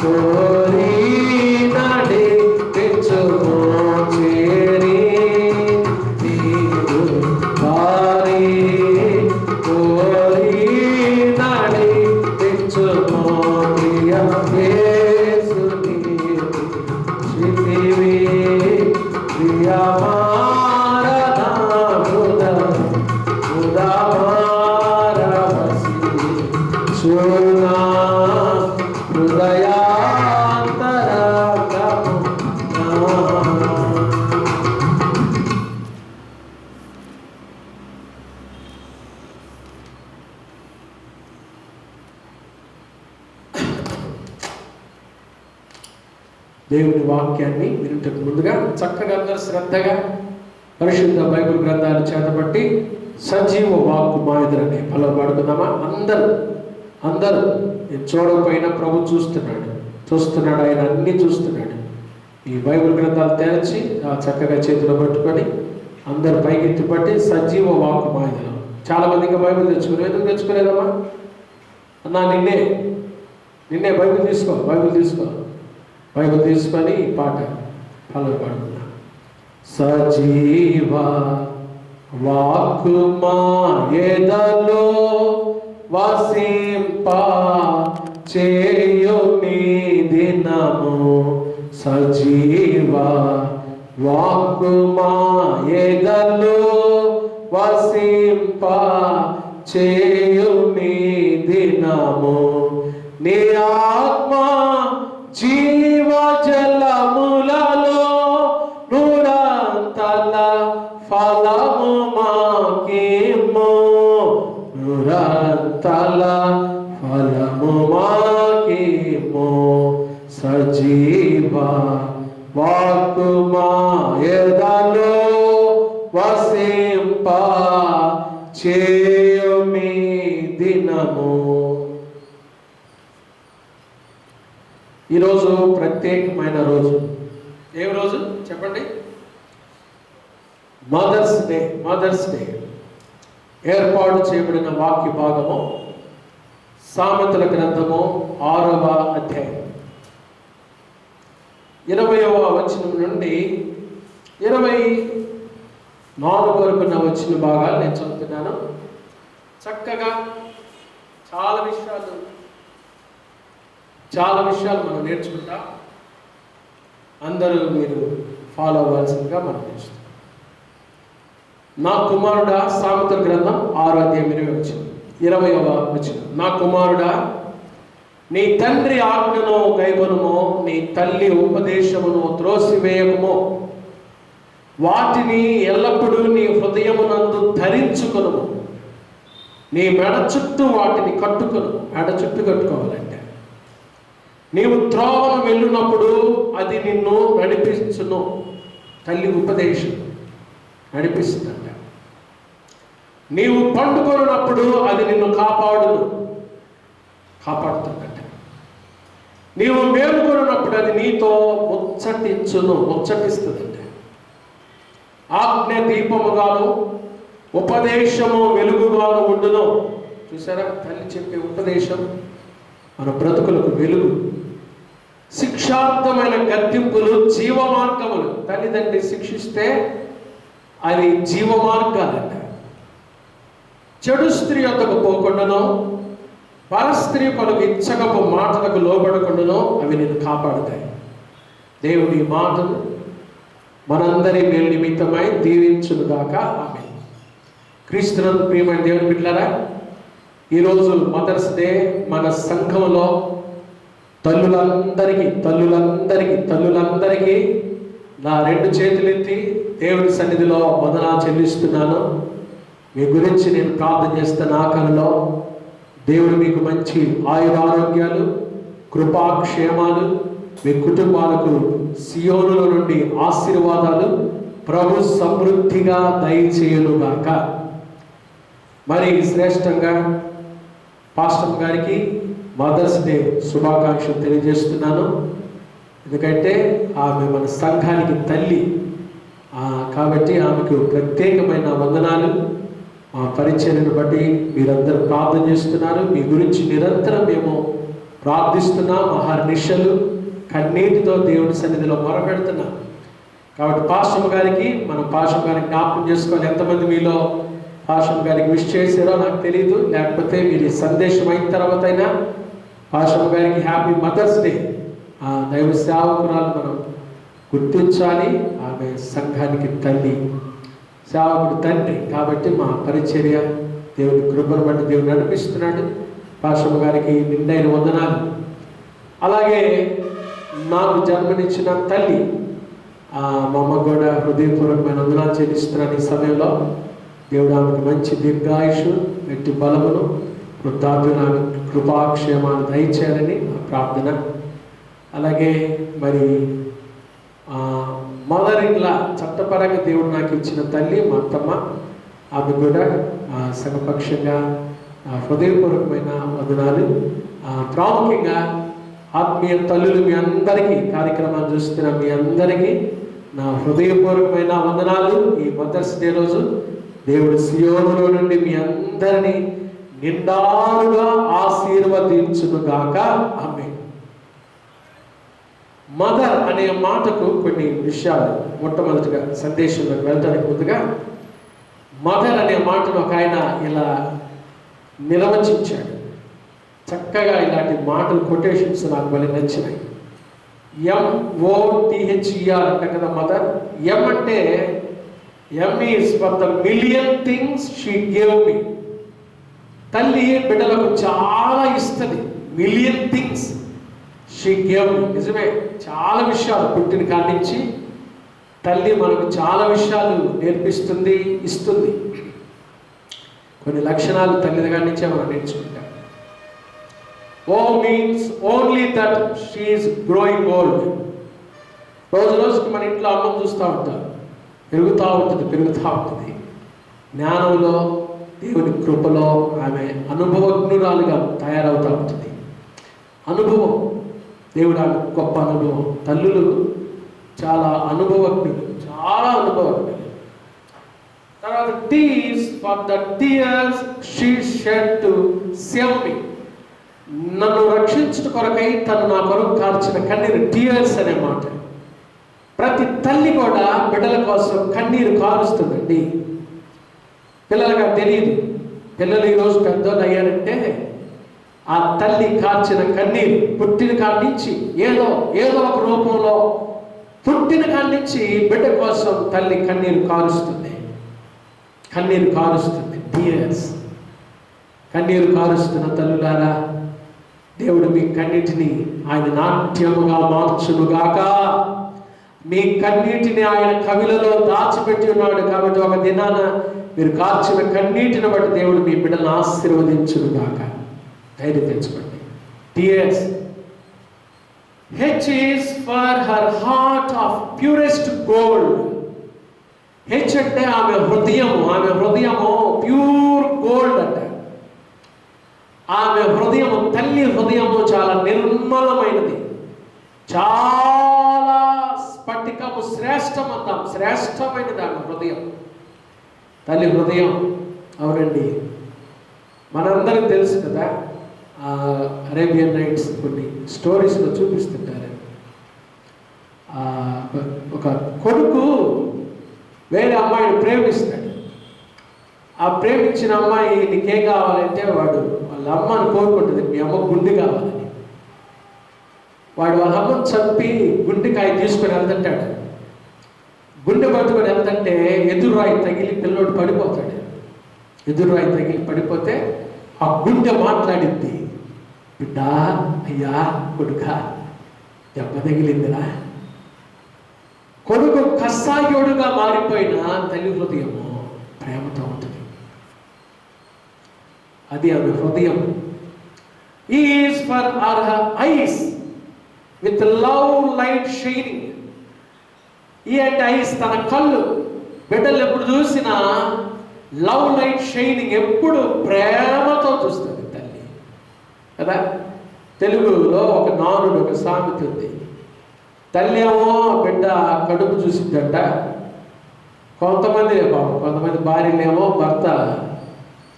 కోరి నడిపించుము చేరి నీరు వారి కోరి నడిపించుము ప్రియయేసుని చితివి ప్రియమాన హృదయం ఉదారవసి చూనా హృదయాంతరంగమునా. దేవుని వాక్యాన్ని వినుటకు ముందుగా చక్కగా అందరూ శ్రద్ధగా పరిశుద్ధ బైబిల్ గ్రంథాలు చేతబట్టి సజీవ వాక్కు మాయుధులని బలపడుకుందామా? అందరూ నేను చూడకపోయినా ప్రభు చూస్తున్నాడు, ఆయన అన్నీ చూస్తున్నాడు. ఈ బైబిల్ గ్రంథాలు తెరచి చక్కగా చేతిలో పట్టుకొని అందరు పైకెత్తి పట్టి సజీవ వాక్కు మాయుధులు. చాలా మంది ఇంకా బైబిల్ తెచ్చుకుని ఎందుకు తెచ్చుకోలేదమ్మా? అన్నా నిన్నే బైబిల్ తీసుకో బైబిల్ తీసుకొని ఈ పాట ఫలం పాడుకున్నా. సజీవ వాక్కు మాయెదలో వసింప చేయుని దినము సజీవ వాక్కు మాయెదలో వసింప చేయుని దినము నీ ఆత్మ జీవ జలములలో నురంతల ఫలము మాకిము నురంతల ఫలము మాకిము సజీవ వాక్కు మాయెదలో వసింప చేయుమి దినము. ఈరోజు ప్రత్యేకమైన రోజు. ఏ రోజు చెప్పండి? Mothers day. మదర్స్ డే ఏర్పాటు చేయబడిన వాక్య భాగము సామెతల గ్రంథము 6వ అధ్యాయం 20వ వచనం నుండి 24 వరకున్న వచ్చిన భాగాలు నేను చదువుతున్నాను. చక్కగా చాలా విషయాలు మనం నేర్చుకుంటాం. అందరూ మీరు ఫాలో అవ్వాల్సిందిగా మనం నేర్చుకుంటాం. నా కుమారుడా, సామెతల గ్రంథం 6వ అధ్యాయం 20వ వచనం. నా కుమారుడా, నీ తండ్రి ఆజ్ఞను గైకొనుము, నీ తల్లి ఉపదేశమును త్రోసివేయకుము. వాటిని ఎల్లప్పుడూ నీ హృదయమునందు ధరించుకొనుము. నీ మెడ చుట్టూ వాటిని కట్టుకొను. మెడ చుట్టూ కట్టుకోవాలంటే నీవు త్రోవను వెళ్ళినప్పుడు అది నిన్ను నడిపించును. తల్లి ఉపదేశం నడిపిస్తుందంట. నీవు పండుకొన్నప్పుడు అది నిన్ను కాపాడుతుందంట. నీవు మేలుకొన్నప్పుడు అది నీతో ముచ్చటిస్తుందంట. ఆజ్ఞ దీపముగాను ఉపదేశము వెలుగుగాను ఉండును. చూసారా, తల్లి చెప్పే ఉపదేశం మన బ్రతుకులకు వెలుగు. శిక్షార్థమైన గద్దింపులు జీవమార్గములు. తల్లిదండ్రి శిక్షిస్తే అది జీవమార్గాలంట. చెడు స్త్రీ వద్దకు పోకుండానో పరస్త్రీ పలుకు ఇచ్చగపు మాటలకు లోబడకుండానో అవి నిన్ను కాపాడుతాయి. దేవుడి మాటలు మనందరి మేలు నిమిత్తమై దీవించునుగాక. ఆమేన్. క్రీస్తునందు ప్రియమైన దేవుని బిడ్డలారా, ఈరోజు మదర్స్ డే. మన సంఘంలో తల్లులందరికీ నా 2 చేతులెత్తి దేవుని సన్నిధిలో వందనాలు చెల్లిస్తున్నాను. మీ గురించి నేను ప్రార్థన చేస్తున్న ఆఖరిలో దేవుడు మీకు మంచి ఆయురారోగ్యాలు, కృపాక్షేమాలు, మీ కుటుంబాలకు సియోనుల నుండి ఆశీర్వాదాలు ప్రభు సమృద్ధిగా దయచేయునుగాక. మరి శ్రేష్టంగా పాస్టర్ గారికి మదర్స్ డే శుభాకాంక్షలు తెలియజేస్తున్నాను. ఎందుకంటే ఆమె మన సంఘానికి తల్లి కాబట్టి ఆమెకు ప్రత్యేకమైన వందనాలు. మా పరిచర్యను బట్టి మీరందరూ ప్రార్థన చేస్తున్నారు. మీ గురించి నిరంతరం మేము ప్రార్థిస్తున్నాం. ఆహార్నిశలు కన్నీటితో దేవుడి సన్నిధిలో మొరపెడుతున్నాం. కాబట్టి పాస్టర్ గారికి జ్ఞాపకం చేసుకోవాలి. ఎంతమంది మీలో పాస్టర్ గారికి విష్ చేశారో నాకు తెలియదు. లేకపోతే మీరు సందేశం అయిన తర్వాత అయినా పాస్టర్ గారికి హ్యాపీ మదర్స్ డే దైవ సేవకురాలు మనం గుర్తించాలి. ఆమె సంఘానికి తల్లి, సేవకుడు తండ్రి. కాబట్టి మా పరిచర్య దేవుని కృపను బట్టి దేవుడు నడిపిస్తున్నాడు. పాస్టర్ గారికి నిండైన వందనాలు. అలాగే నాకు జన్మనిచ్చిన తల్లి మా అమ్మ కూడా హృదయపూర్వకమైన వందనాలు చెల్లిస్తున్నాను. ఈ సమయంలో దేవుడు ఆమెకు మంచి దీర్ఘాయుషు, గట్టి బలమును, వృద్ధాప్యులను, కృపాక్షేమాలు దయచేయాలని నా ప్రార్థన. అలాగే మరి మదర్ ఇన్లా చట్టపరంగా దేవుడు నాకు ఇచ్చిన తల్లి మా అత్తమ్మ. ఆమె కూడా సంఘపక్షంగా హృదయపూర్వకమైన వందనాలు. ప్రాముఖ్యంగా ఆత్మీయ తల్లులు మీ అందరికీ, కార్యక్రమాలు చూస్తున్న మీ అందరికీ నా హృదయపూర్వకమైన వందనాలు. ఈ మదర్స్ డే రోజు దేవుడు సియోనులో నుండి మీ అందరినీ నిండారుగా ఆశీర్వదించునుగాక. ఆమేన్. మదర్ అనే మాటకు కొన్ని విషయాలు. మొట్టమొదటిగా సందేశంలోకి వెళ్ళడానికి ముందుగా మదర్ అనే మాటను ఒక ఆయన ఇలా నిర్వచించాడు. చక్కగా ఇలాంటి మాటలు కొటేషన్స్ నాకు భలే నచ్చినాయి. MOTHER అంట కదా మదర్. ఎం అంటే M is for the million things she gave me. తల్లి బిడ్డలకు చాలా ఇస్తుంది. million things she gave me. నిజమే, చాలా విషయాలు పుట్టిన కాడి నుంచి తల్లి మనకు చాలా విషయాలు నేర్పిస్తుంది, ఇస్తుంది. కొన్ని లక్షణాలు తల్లి దగ్గర నుంచే మనం నేర్చుకుంటాం. Means only that she is growing old. రోజుకి మన ఇంట్లో అమ్మం చూస్తూ ఉంటారు, పెరుగుతూ ఉంటుంది. జ్ఞానంలో, దేవుని కృపలో ఆమె అనుభవజ్ఞురాలుగా తయారవుతూ ఉంటుంది. అనుభవం దేవుడు ఆమె గొప్ప అనుభవం. తల్లులు చాలా అనుభవజ్ఞులు, చాలా అనుభవజ్ఞులు. తర్వాత T's for the tears she shed to save me. నన్ను రక్షించుట కొరకై తను నా కొరకు కార్చిన కన్నీరు. టీయర్స్ అనే మాట. ప్రతి తల్లి కూడా బిడ్డల కోసం కన్నీరు కారుస్తుందండి. పిల్లలుగా తెలియదు. పిల్లలు ఈరోజు పెద్దోళ్ళు అయ్యారంటే ఆ తల్లి కార్చిన కన్నీరు, పుట్టిన కాడి నుంచి ఏదో ఒక రూపంలో పుట్టిన కాడి నుంచి బిడ్డ కోసం తల్లి కన్నీరు కారుస్తుంది. టీయర్స్. కన్నీరు కారుస్తున్న తల్లులారా, దేవుడు మీ కన్నీటిని ఆయన నాట్యముగా మార్చునుగాక. మీ కన్నీటిని ఆయన కవిలలో దాచిపెట్టి ఉన్నాడు. కాబట్టి ఒక దినాన మీరు కార్చిన కన్నీటిని బట్టి దేవుడు మీ బిడ్డలను ఆశీర్వదించునుగాక. ధైర్యం తెచ్చుకోండి. Tears. H is for her heart of purest gold. H అంటే ఆమె హృదయము ప్యూర్ గోల్డ్ అంట. ఆమె హృదయము, తల్లి హృదయము చాలా నిర్మలమైనది, చాలా స్ఫటికము, శ్రేష్టమైనది ఆమె హృదయం. తల్లి హృదయం. అవునండి, మనందరికి తెలుసు కదా, అరేబియన్ నైట్స్ కొన్ని స్టోరీస్లో చూపిస్తుంటారు. ఒక కొడుకు వేరే అమ్మాయిని ప్రేమిస్తాడు. ఆ ప్రేమించిన అమ్మాయి నీకేం కావాలంటే వాళ్ళ అమ్మని కోరుకుంటుంది, మీ అమ్మ గుండె కావాలని. వాళ్ళ అమ్మని చంపి గుండెకాయ తీసుకొని వెళ్తుంటాడు. గుండె పట్టుకొని వెళ్తుంటే ఎదురురాయి తగిలి పిల్లోడు పడిపోతాడు. ఎదురురాయి తగిలి పడిపోతే ఆ గుండె మాట్లాడింది, బిడ్డ, అయ్యా, కొడుక, దెబ్బ తగిలిందిరా. కొడుకు కసాయోడుగా మారిపోయిన తల్లి హృదయము ప్రేమతో ఉంటుంది. అది ఆమె హృదయం. Is for or her eyes with love light shining. ఈ అంటే ఐస్, తన కళ్ళు. బిడ్డలు ఎప్పుడు చూసినా లవ్ లైట్ షైనింగ్, ఎప్పుడు ప్రేమతో చూస్తుంది తల్లి కదా. తెలుగులో ఒక నానుడు, ఒక సామెత ఉంది. తల్లి ఏమో బిడ్డ కడుపు చూసిద్దంట. కొంతమంది భార్యలేమో భర్త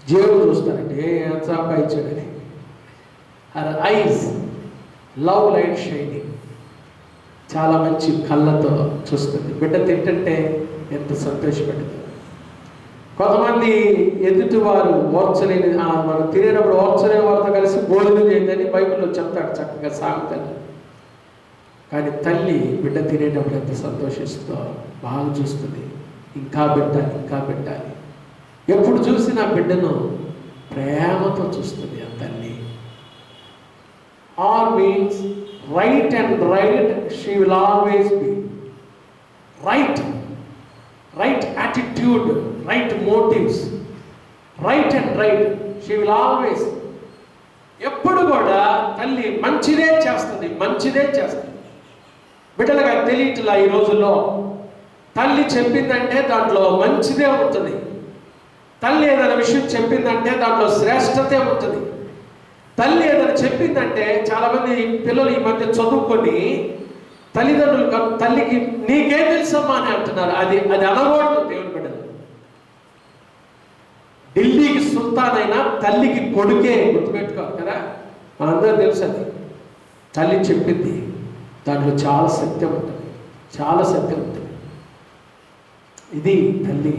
జేబు చూస్తారంటే ఎంత సంపాదించాడని. ఐస్ లవ్ లైట్ షైనింగ్, చాలా మంచి కళ్ళతో చూస్తుంది. బిడ్డ తింటుంటే ఎంత సంతోషపడుతుంది. కొంతమంది ఎదుటి వారు ఓర్చలేని, మనం తినేటప్పుడు ఓర్చలేని వారితో కలిసి భోజనం చేయండి బైబిల్లో చెప్తాడు చక్కగా సాగుతాడు. కానీ తల్లి బిడ్డ తినేటప్పుడు ఎంత సంతోషిస్తుందో, బాగా చూస్తుంది. ఇంకా పెట్టాలి. ఎప్పుడు చూసినా బిడ్డను ప్రేమతో చూస్తుంది ఆ తల్లి. R means right and right, she will always be right. Right attitude, right motives, right and right, she will always. ఎప్పుడు కూడా తల్లి మంచిదే చేస్తుంది. బిడ్డలుగా తెలియట్లా ఈ రోజుల్లో. తల్లి చెప్పిందంటే దాంట్లో మంచిదే ఉంటుంది. తల్లి ఏదైనా విషయం చెప్పిందంటే దాంట్లో శ్రేష్టతే ఉంటుంది. తల్లి ఏదైనా చెప్పిందంటే, చాలామంది పిల్లలు ఈ మధ్య చదువుకొని తల్లిదండ్రులు తల్లికి నీకేం తెలుసమ్మా అని అంటున్నారు. అది అనకూడదు. దేవుని బిడ్డలు, ఢిల్లీకి సుల్తానైనా తల్లికి కొడుకే, గుర్తుపెట్టుకోవాలి కదా. మనందరూ తెలుసు అది. తల్లి చెప్పింది దాంట్లో చాలా సత్యం ఉంటుంది. ఇది తల్లి.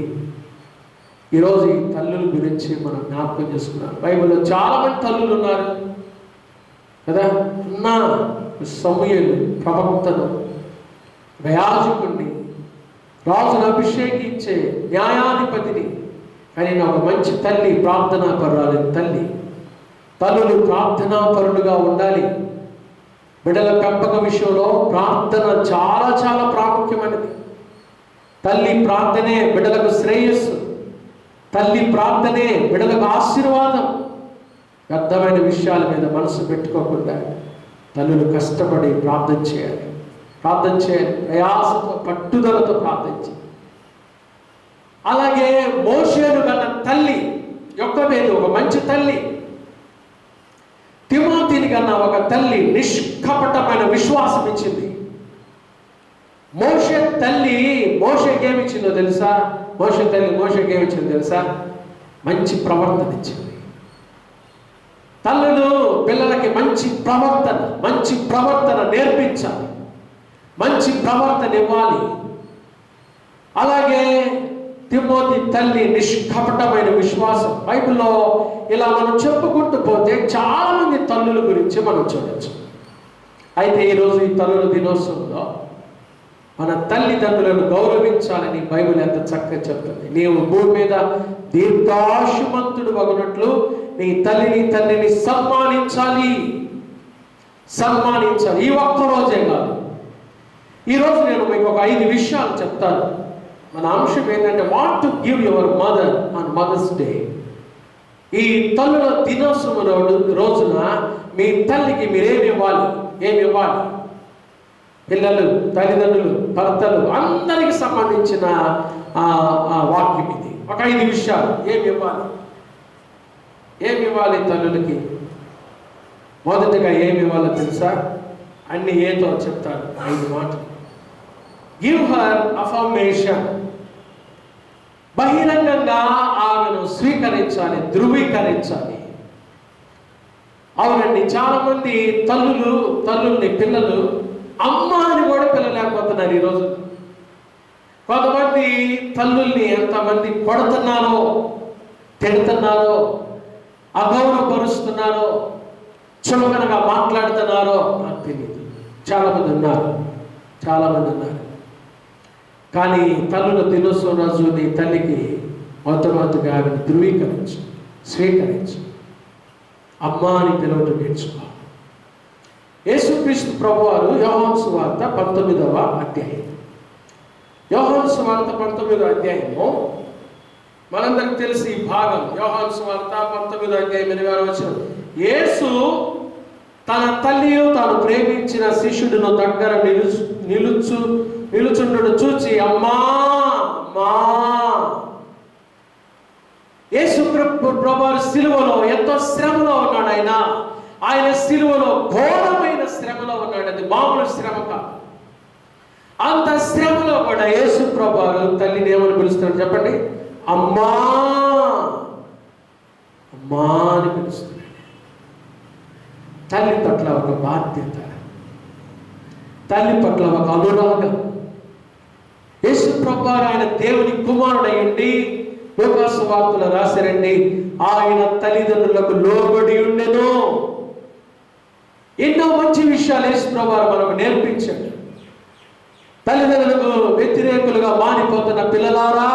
ఈరోజు ఈ తల్లుల గురించి మనం జ్ఞాపకం చేసుకున్నాం. బైబిల్లో చాలామంది తల్లులు ఉన్నారు కదా. సమూయేలు ప్రవక్తను, యాజకుడిని, రాజును అభిషేకించే న్యాయాధిపతిని. కానీ ఒక మంచి తల్లి, ప్రార్థనా పరురాలి తల్లి. తల్లులు ప్రార్థనా పరులుగా ఉండాలి. బిడ్డల పెంపకం విషయంలో ప్రార్థన చాలా చాలా ప్రాముఖ్యమైనది. తల్లి ప్రార్థనే బిడ్డలకు శ్రేయస్సు. తల్లి ప్రార్థనే బిడ్డలకు ఆశీర్వాదం. వ్యర్థమైన విషయాల మీద మనసు పెట్టుకోకుండా తల్లులు కష్టపడి ప్రార్థన చేయాలి. ప్రయాసతో, పట్టుదలతో ప్రార్థించి. అలాగే మోషేను కన్న తల్లి యొక్క మీద ఒక మంచి తల్లి తిమోతిని తల్లి కన్నా ఒక తల్లి నిష్కపటమైన విశ్వాసం ఇచ్చింది. మోషే తల్లి మోషేకి ఏమిచ్చిందో తెలుసా? మోషేకి ఏమిచ్చిందో తెలుసా? మంచి ప్రవర్తన ఇచ్చింది. తల్లులు పిల్లలకి మంచి ప్రవర్తన నేర్పించాలి, మంచి ప్రవర్తన ఇవ్వాలి. అలాగే తిమోతి తల్లి నిష్కపటమైన విశ్వాసం. బైబిల్లో ఇలా మనం చెప్పుకుంటూ పోతే చాలా మంది తల్లుల గురించి మనం చూడవచ్చు. అయితే ఈరోజు ఈ తల్లుల దినోత్సవంలో మన తల్లిదండ్రులను గౌరవించాలని బైబిల్ ఎంత చక్కగా చెప్తుంది. నీవు భూమి మీద దీర్ఘాయుమంతుడు అగునట్లు నీ తండ్రిని సన్మానించాలి. ఈ ఒక్కరోజే కాదు, ఈరోజు నేను మీకు ఒక 5 విషయాలు చెప్తాను. మన అంశం ఏంటంటే what to give your mother on Mother's Day. ఈ తల్లుల దినోత్సవం రోజున మీ తల్లికి మీరేమి ఇవ్వాలి? పిల్లలు, తల్లిదండ్రులు, భర్తలు అందరికి సంబంధించిన వాక్యం ఇది. ఒక 5 విషయాలు ఏమి ఇవ్వాలి తల్లులకి. మొదటగా ఏమి ఇవ్వాలో తెలుసా? అన్ని ఏతో చెప్తాను. 5 మాటలు. Give her affirmation. బహిరంగంగా ఆమెను స్వీకరించాలి, ధృవీకరించాలి. అవునండి, చాలా మంది తల్లుల్ని పిల్లలు అమ్మ అని కూడా పిలవలేకపోతున్నారు ఈరోజు. కొంతమంది తల్లుల్ని ఎంతమంది కొడుతున్నారో, తిడుతున్నారో, అగౌరవపరుస్తున్నారో, చులకనగా మాట్లాడుతున్నారో నాకు తెలియదు. చాలామంది ఉన్నారు. కానీ తల్లుల దినోత్సవం రోజు నీ తల్లికి మొట్టమొదటిగా ఆమెను ధృవీకరించు, స్వీకరించు, అమ్మ అని పిలవటం నేర్చుకో. యేసుక్రీస్తు ప్రభువారు యోహాను సువార్త 19వ అధ్యాయం. యోహాను సువార్త 19వ అధ్యాయము మనందరికి తెలిసి ఈ భాగం. యోహాను సువార్త 19వ అధ్యాయం 8వ వచనం. యేసు తన తల్లియు తాను ప్రేమించిన శిష్యుడును దగ్గర నిలుచుండును చూచి అమ్మా. యేసు ప్రభువారు సిలువలో ఎంతో శ్రమలో ఉన్నాడు. ఆయన సిలువలో ఘోరమైన శ్రమలో ఉన్నాడు. అది మామూలు శ్రమ కాదు. అంత శ్రమలో కూడా యేసు ప్రభువారు తల్లిని ఏమని పిలుస్తున్నాడు చెప్పండి? అమ్మా అని పిలుస్తున్నాడు. తల్లి పట్ల ఒక బాధ్యత, తల్లి పట్ల ఒక అనురాగం. యేసు ప్రభువారు ఆయన దేవుని కుమారుడయ్యండి. లూకాసు వార్తలో రాశారండి, ఆయన తల్లిదండ్రులకు లోబడి ఉండెను. ఎన్నో మంచి విషయాలు యేసు ప్రభువారు మనకు నేర్పించాడు. తల్లిదండ్రులకు వ్యతిరేకులుగా మారిపోతున్న పిల్లలారా,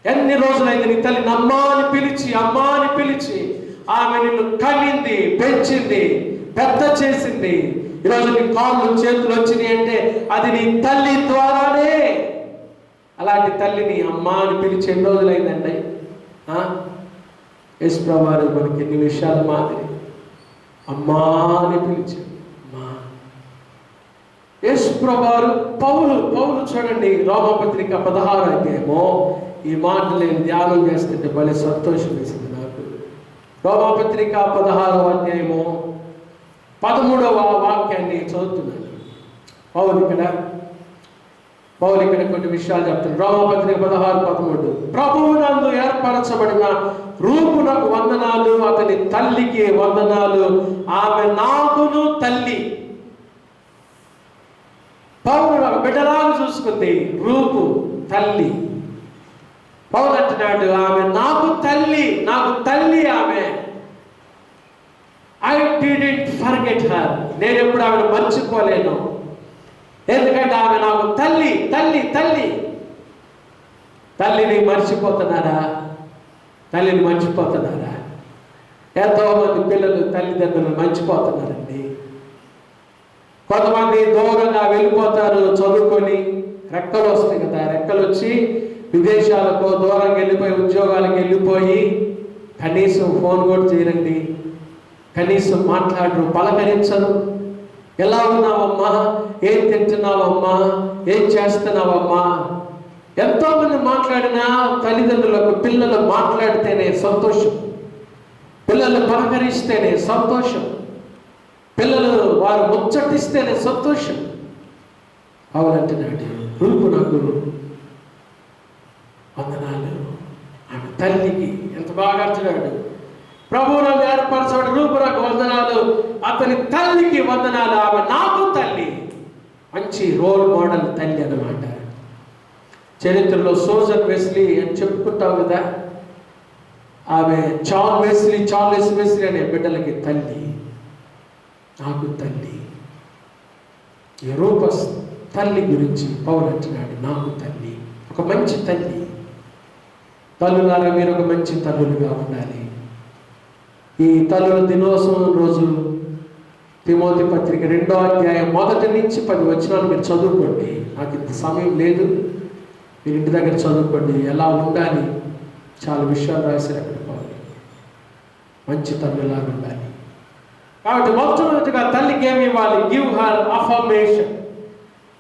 ఎన్ని రోజులైంది నీ తల్లిని అమ్మా అని పిలిచి ఆమె నిన్ను కనింది, పెంచింది, పెద్ద చేసింది. ఈరోజు నీ కాళ్ళు చేతులు వచ్చినాయి అంటే అది నీ తల్లి ద్వారానే. అలాంటి తల్లిని అమ్మా అని పిలిచి ఎన్ని రోజులైందండి? యేసు ప్రభువారు మనకి ఎన్ని విషయాలు మాదిరి అమ్మా అని పిలిచాడు. యేసు ప్రభువారు పౌలు చూడండి, రోమపత్రిక 16వ అధ్యాయము. ఈ మాటలు నేను ధ్యానం చేస్తుంటే భలే సంతోషం వేసింది నాకు. రోమపత్రిక 16వ అధ్యాయము 13వ వాక్యాన్ని చదువుతున్నాను. పౌలు ఇక్కడ కొన్ని విషయాలు చెప్తున్నాడు. రోమపత్రిక 16:13. ప్రభువునందు ఏర్పరచబడిన రూపునకు వందనాలు, అతని తల్లికి వందనాలు, ఆమె నాకును తల్లి. పౌలు ఒక బిడ్డలాగా చూసుకుంది. రూపు తల్లి. పౌలు అంటున్నాడు ఆమె నాకు తల్లి ఆమె. I didn't forget her. నేను ఎప్పుడు ఆమెను మర్చిపోలేను. ఎందుకంటే ఆమె నాకు తల్లి. తల్లిని మర్చిపోతున్నారా? ఎంతో మంది పిల్లలు తల్లిదండ్రులను మర్చిపోతున్నారండి. కొంతమంది దూరంగా వెళ్ళిపోతారు చదువుకొని. రెక్కలు వస్తాయి కదా, రెక్కలు వచ్చి విదేశాలకు దూరంగా వెళ్ళిపోయి ఉద్యోగాలకు వెళ్ళిపోయి కనీసం ఫోన్ కూడా చేయరండి, కనీసం మాట్లాడరు, పలకరించరు. ఎలా ఉన్నావమ్మా, ఏం తింటున్నావమ్మా, ఏం చేస్తున్నావమ్మా. ఎంతోమంది మాట్లాడినా తల్లిదండ్రులకు పిల్లలు మాట్లాడితేనే సంతోషం, పిల్లలు పలకరిస్తేనే సంతోషం. పిల్లలు వారు ముచ్చటిస్తేనే సంతోషం. అవునంటున్నాడు, రూపు నాకు వందనాలు. ఆమె తల్లికి ఎంత బాగా అంటున్నాడు, ప్రభువు నన్ను ఏర్పరచబడి రూపు నాకు వందనాలు, అతని తల్లికి వందనాలు, ఆమె నాకు తల్లి. మంచి రోల్ మోడల్ తల్లి అన్నమాట. చరిత్రలో సోజన్ వెస్లీ అని చెప్పుకుంటాం కదా, ఆమె చార్లెస్ వెస్లీ అనే బిడ్డలకి తల్లి, నాకు తల్లి. ఈ రూప తల్లి గురించి పౌలు అంటున్నాడు, నాకు తల్లి, ఒక మంచి తల్లి. తల్లులారా, మీరు ఒక మంచి తల్లులుగా ఉండాలి. ఈ తల్లుల దినోత్సవం రోజు తిమోతి పత్రిక 2వ అధ్యాయం 1 నుంచి 10 వచనాలు మీరు చదువుకోండి. నాకు ఇంత సమయం లేదు, మీరు ఇంటి దగ్గర చదువుకోండి. ఎలా ఉండాలి, చాలా విషయాలు రాశారు అక్కడ పౌలు. మంచి తల్లులాగా ఉండాలి. కాబట్టి మొట్టమొదటిగా తల్లికి ఏమి ఇవ్వాలి? Give her affirmation.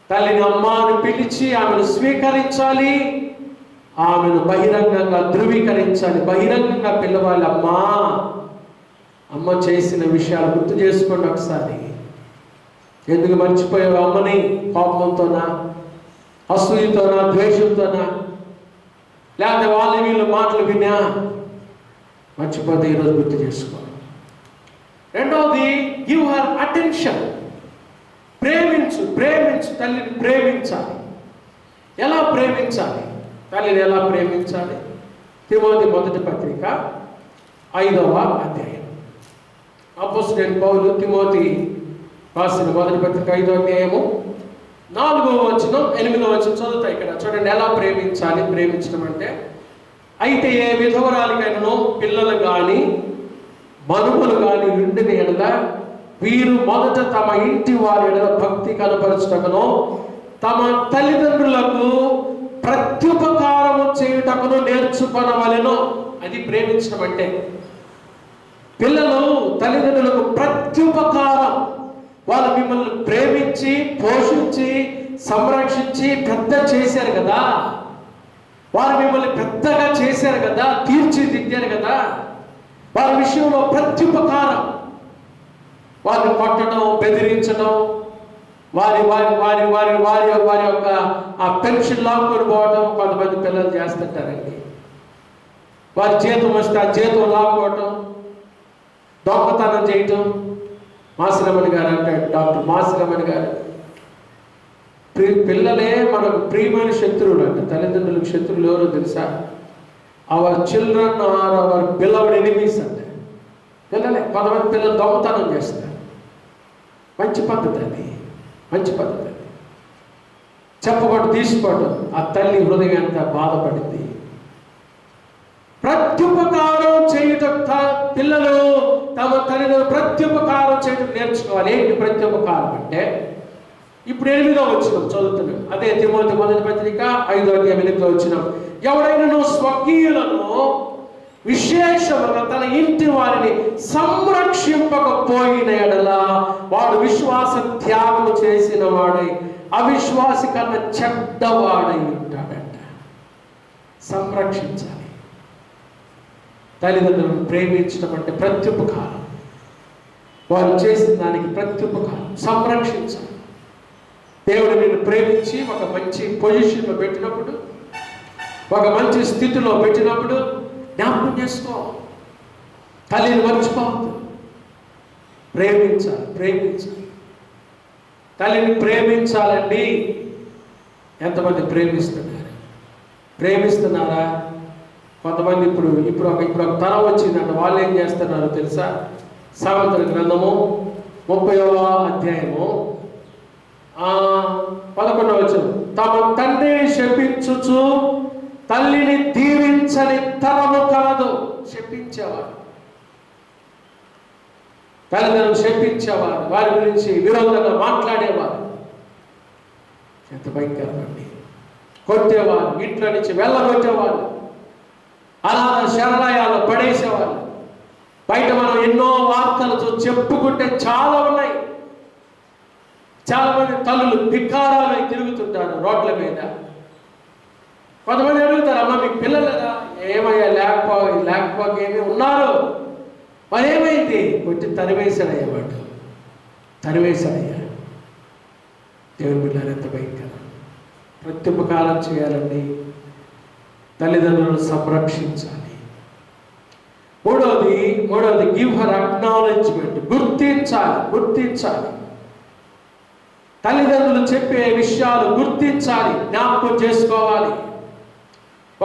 తల్లిని అమ్మ అని పిలిచి ఆమెను స్వీకరించాలి, ఆమెను బహిరంగంగా ధృవీకరించాలి, బహిరంగంగా పిలవాలి. అమ్మ చేసిన విషయాలు గుర్తు చేసుకోండి ఒకసారి. ఎందుకు మర్చిపోయావు అమ్మని? కోపంతోనా, అసూయతోనా, ద్వేషంతోనా, లేకపోతే వాళ్ళ వీళ్ళు మాటలు వినా? మర్చిపోతే ఈరోజు గుర్తు చేసుకో. రెండవది, గివ్ హర్ అటెన్షన్. ప్రేమించు. తల్లిని ప్రేమించాలి. ఎలా ప్రేమించాలి? తల్లిని ఎలా ప్రేమించాలి? తిమోతి మొదటి పత్రిక 5వ అధ్యాయం. అపోస్తలుడైన పౌలు తిమోతి రాసిన మొదటి పత్రిక 5వ అధ్యాయము 4వ వచనం 8వ వచనం చదువుతా. ఇక్కడ చూడండి ఎలా ప్రేమించాలి. ప్రేమించడం అంటే, అయితే ఏ విధవరాలికైనను పిల్లలు కానీ మనుమలు కానీ ఉండిన ఎడల వీరు మొదట తమ ఇంటి వారి ఎడల భక్తి కనపరచుటకును తమ తల్లిదండ్రులకు ప్రత్యుపకారము చేయుటకును నేర్చుకొనవలెను. అది ప్రేమించడం అంటే. పిల్లలు తల్లిదండ్రులకు ప్రత్యుపకారం. వాళ్ళు మిమ్మల్ని ప్రేమించి పోషించి సంరక్షించి పెద్ద చేశారు కదా, వారు మిమ్మల్ని పెద్దగా చేశారు కదా, తీర్చిదిద్దారు కదా, వారి విషయంలో ప్రత్యుపకారం. వారిని కొట్టడం, బెదిరించడం, వారి వారి వారి వారి వారి వారి యొక్క ఆ పెన్షన్ లాక్కొని పోవడం కొంతమంది పిల్లలు చేస్తుంటారండి. వారి జీతం వస్తే ఆ జీతం లాక్కోవటం, దొంగతనం చేయటం. మాసిరమణి గారు అంటాడు, డాక్టర్ మాసిరమణి గారు, పిల్లలే మనకు ప్రియమైన శత్రువులు అంట. తల్లిదండ్రులకు శత్రువులు ఎవరో తెలుసా? Our children are our beloved enemies అంటే. పిల్లలే. కొంతమంది పిల్లలు దొంగతనం చేస్తారు. మంచి పద్ధతి అది, మంచి పద్ధతి అది. చెప్పకుండా తీసుకోవడం, ఆ తల్లి హృదయం ఎంత బాధపడింది. ప్రత్యుపకారం చేయటం. పిల్లలు తమ తల్లిదండ్రులు ప్రత్యుపకారం చేయటం నేర్చుకోవాలి. ఏంటి ప్రత్యుపకారం అంటే? ఇప్పుడు 8వ వచనం చదువుతున్నాం. అదే తిమోతి మొదటి పత్రిక 5వ అధ్యాయం 8వ వచనం. ఎవడైనా స్వకీయులను విశేషముగా తన ఇంటి వారిని సంరక్షింపకపోయిన ఎడల వాడు విశ్వాస త్యాగము చేసిన వాడై అవిశ్వాసి కన్నా చెడ్డవాడై ఉంటాడంట. సంరక్షించాలి. తల్లిదండ్రులను ప్రేమించడం అంటే ప్రత్యుపకారం. వారు చేసిన దానికి ప్రత్యుపకారం. సంరక్షించాలి. దేవుడు నిన్ను ప్రేమించి ఒక మంచి పొజిషన్లో పెట్టినప్పుడు, ఒక మంచి స్థితిలో పెట్టినప్పుడు జ్ఞాపకం చేసుకో. తల్లిని మర్చిపోవద్దు. ప్రేమించాలి. తల్లిని ప్రేమించాలండి. ఎంతమంది ప్రేమిస్తున్నారా? కొంతమంది ఇప్పుడు ఒక తరం వచ్చిందంట. వాళ్ళు ఏం చేస్తున్నారు తెలుసా? సామెతల గ్రంథము 30వ అధ్యాయము 11వ వచనం. తమ తండ్రిని శపించుచు తల్లిని దీవించని తరము కలదు. శపించేవారు, తల్లిదండ్రులు శపించేవారు, వారి గురించి విరోధంగా మాట్లాడేవారు. ఎంత భయంకరమండి. కొట్టేవారు, ఇంట్లో నుంచి వెళ్ళగొట్టేవారు, అనాథ శరణాలయాలు పడేసేవారు. బయట మనం ఎన్నో వార్తలు చెప్పుకుంటే చాలా ఉన్నాయి. చాలా మంది తల్లులు భికారాలు తిరుగుతుంటారు రోడ్ల మీద. కొంతమంది అడుగుతారు, అమ్మ మీకు పిల్లలేదా? ఏమయ్యా లేకపోతే ఏమి ఉన్నారు. మరి ఏమైంది? కొట్టి తరివేశాడయ్యేవాడు. తరివేశాడయ్యా. దేవుని బిడ్డలారా, ఎంత భయంకరం. ప్రత్యుపకారం చేయాలండి, తల్లిదండ్రులను సంరక్షించాలి. మూడవది గివ్ హర్ అక్నాలెడ్జ్మెంట్. గుర్తించాలి. తల్లిదండ్రులు చెప్పే విషయాలు గుర్తించాలి, జ్ఞాపకం చేసుకోవాలి.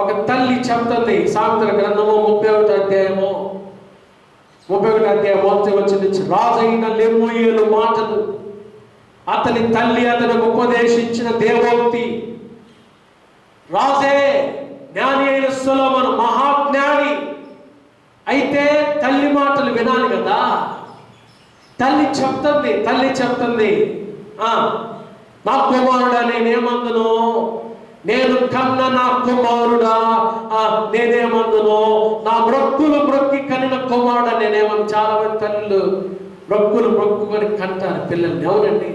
ఒక తల్లి చెప్తుంది, సామెతల గ్రంథము 31వ అధ్యాయము 1 వచ్చి నుంచి, రాజైన లెమూయేలు మాటలు, అతని తల్లి అతనికి ఉపదేశించిన దేవోక్తి. రాజే, జ్ఞాని అయిన సొలొమోను మహాజ్ఞాని, అయితే తల్లి మాటలు వినాలి కదా. తల్లి చెప్తుంది, నా కుమారుడా నేనేమందును, నేను కన్న నా కుమారుడా నేనేమందును, నా మొక్కి కనిన కుమారుడా నేనేమను. చాలా మంది తల్లులు మొక్కుకొని కంటారు పిల్లల్ని. ఎవరండి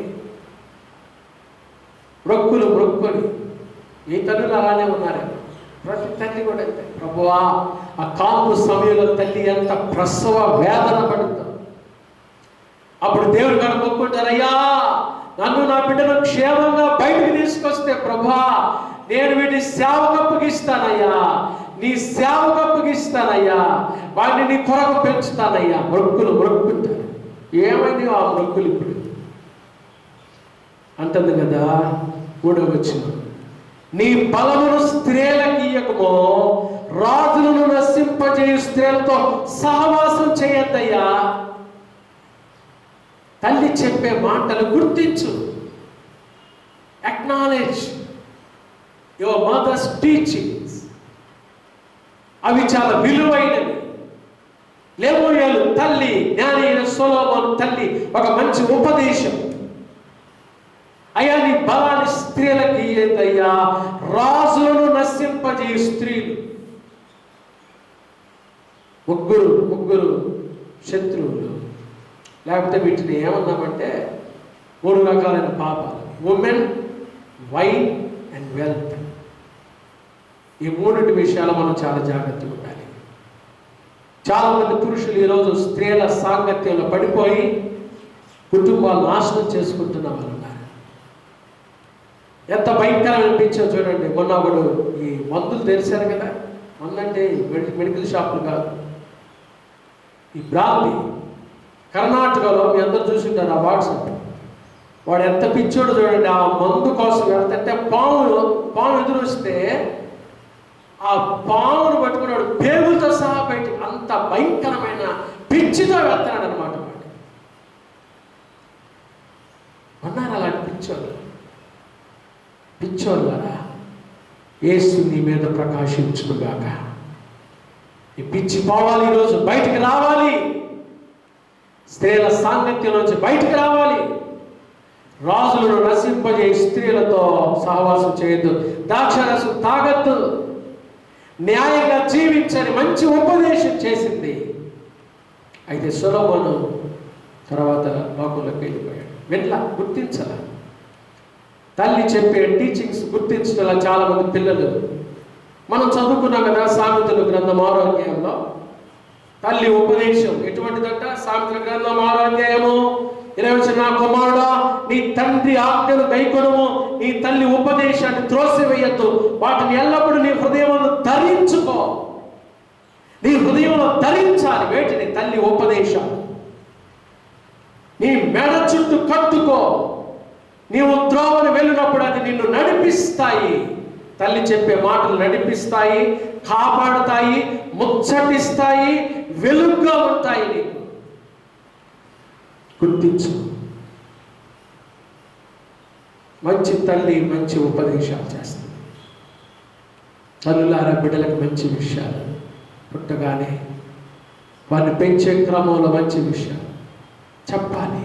మొక్కుకొని? ఈ తల్లులు అలానే ఉన్నారేమో. ప్రతి తల్లి కూడా అంతే. ప్రభువా, ఆ కాపు సమయంలో తల్లి ఎంత ప్రసవ వేదన పడుతుంది. అప్పుడు దేవుడు గారు మొక్కుంటారు, అయ్యా నన్ను నా బిడ్డను క్షేమంగా బయటకు తీసుకొస్తే ప్రభా, నేను వీటిని సేవకు అప్పగిస్తానయ్యా, నీ సేవకు అప్పగిస్తానయ్యా, వాటిని నీ కొరకు పెంచుతానయ్యా. మొక్కుంటారు. ఏమైంది ఆ మొక్కులు? ఇప్పుడు అంటుంది కదా 3వ వచనం, నీ బలమును స్త్రీలకు ఇయ్యకమో, రాజులను నశింపజేయు స్త్రీలతో సహవాసం చేయొద్దయ్యా. తల్లి చెప్పే మాటలు గుర్తించు. Acknowledge your mother's teachings. అవి చాలా విలువైనవి. లెమూయేలు తల్లి, జ్ఞాని అయిన సొలొమోను తల్లి ఒక మంచి ఉపదేశం. అయ్యా, నీ బలాన్ని స్త్రీలకు ఇయ్యద్దయ్యా, రాజులను నశింపజేయు స్త్రీలు. ముగ్గురు శత్రువులు. లేకపోతే వీటిని ఏమన్నామంటే 3 రకాలైన పాపాలు: ఉమెన్, వైన్ అండ్ వెల్త్. ఈ 3 విషయాలు మనం చాలా జాగ్రత్తగా ఉండాలి. చాలా మంది పురుషులు ఈరోజు స్త్రీల సాంగత్యంలో పడిపోయి కుటుంబాలు నాశనం చేసుకుంటున్న వాళ్ళు ఉన్నారు. ఎంత భయంకరం అనిపించో చూడండి. మొన్న ఒకడు ఈ మందులు తెలిసారు కదా, మందంటే మెడికల్ షాపులు కాదు, ఈ బ్రాంతి. కర్ణాటకలో మీ అందరూ చూసింటారు ఆ వాట్సాప్. వాడు ఎంత పిచ్చోడు చూడండి. ఆ మందు కోసం వెళ్తుంటే పాము ఎదురు వస్తే ఆ పామును పట్టుకున్నాడు పేగులతో సహా బయటికి. అంత భయంకరమైన పిచ్చితో వెళ్తున్నాడు అనమాట. అన్నారు అలాంటి పిచ్చోళ్ళరా, యేసు నీ మీద ప్రకాశించుగాక. ఈ పిచ్చి పోవాలి, ఈరోజు బయటికి రావాలి. స్త్రీల సాంగత్యం నుంచి బయటికి రావాలి. రాజులను నశింపజే స్త్రీలతో సహవాసం చేయొద్దు. ద్రాక్షరసం తాగద్దు. న్యాయంగా జీవించని మంచి ఉపదేశం చేసింది. అయితే సొలొమోను తర్వాత లోకంలోకి వెళ్ళిపోయాడు. గుర్తించాల. తల్లి చెప్పే టీచింగ్స్ గుర్తించడం చాలా మంది పిల్లలు. మనం చదువుకున్నాం కదా సామెతల గ్రంథం 6వ అధ్యాయంలో తల్లి ఉపదేశం ఎటువంటిదంట? సామెతల గ్రంథం 6వ అధ్యాయము 20 నా కుమారుడా, నీ తండ్రి ఆజ్ఞను గైకొనుము, నీ తల్లి ఉపదేశాన్ని త్రోసివేయద్దు, వాటిని ఎల్లప్పుడూ నీ హృదయంలో ధరించుకో. నీ హృదయంలో ధరించాలి. వేటిని? తల్లి ఉపదేశాలు. నీ మెడ చుట్టూ కట్టుకో. నీవు త్రోవను వెళ్ళినప్పుడు అది నిన్ను నడిపిస్తాయి. తల్లి చెప్పే మాటలు నడిపిస్తాయి, కాపాడుతాయి, ముచ్చటిస్తాయి, వెలుగుగా ఉంటాయి. నీకు గుర్తించు. మంచి తల్లి మంచి ఉపదేశాలు చేస్తుంది. తల్లులారా, బిడ్డలకు మంచి విషయాలు పుట్టగానే వారిని పెంచే క్రమంలో మంచి విషయాలు చెప్పాలి.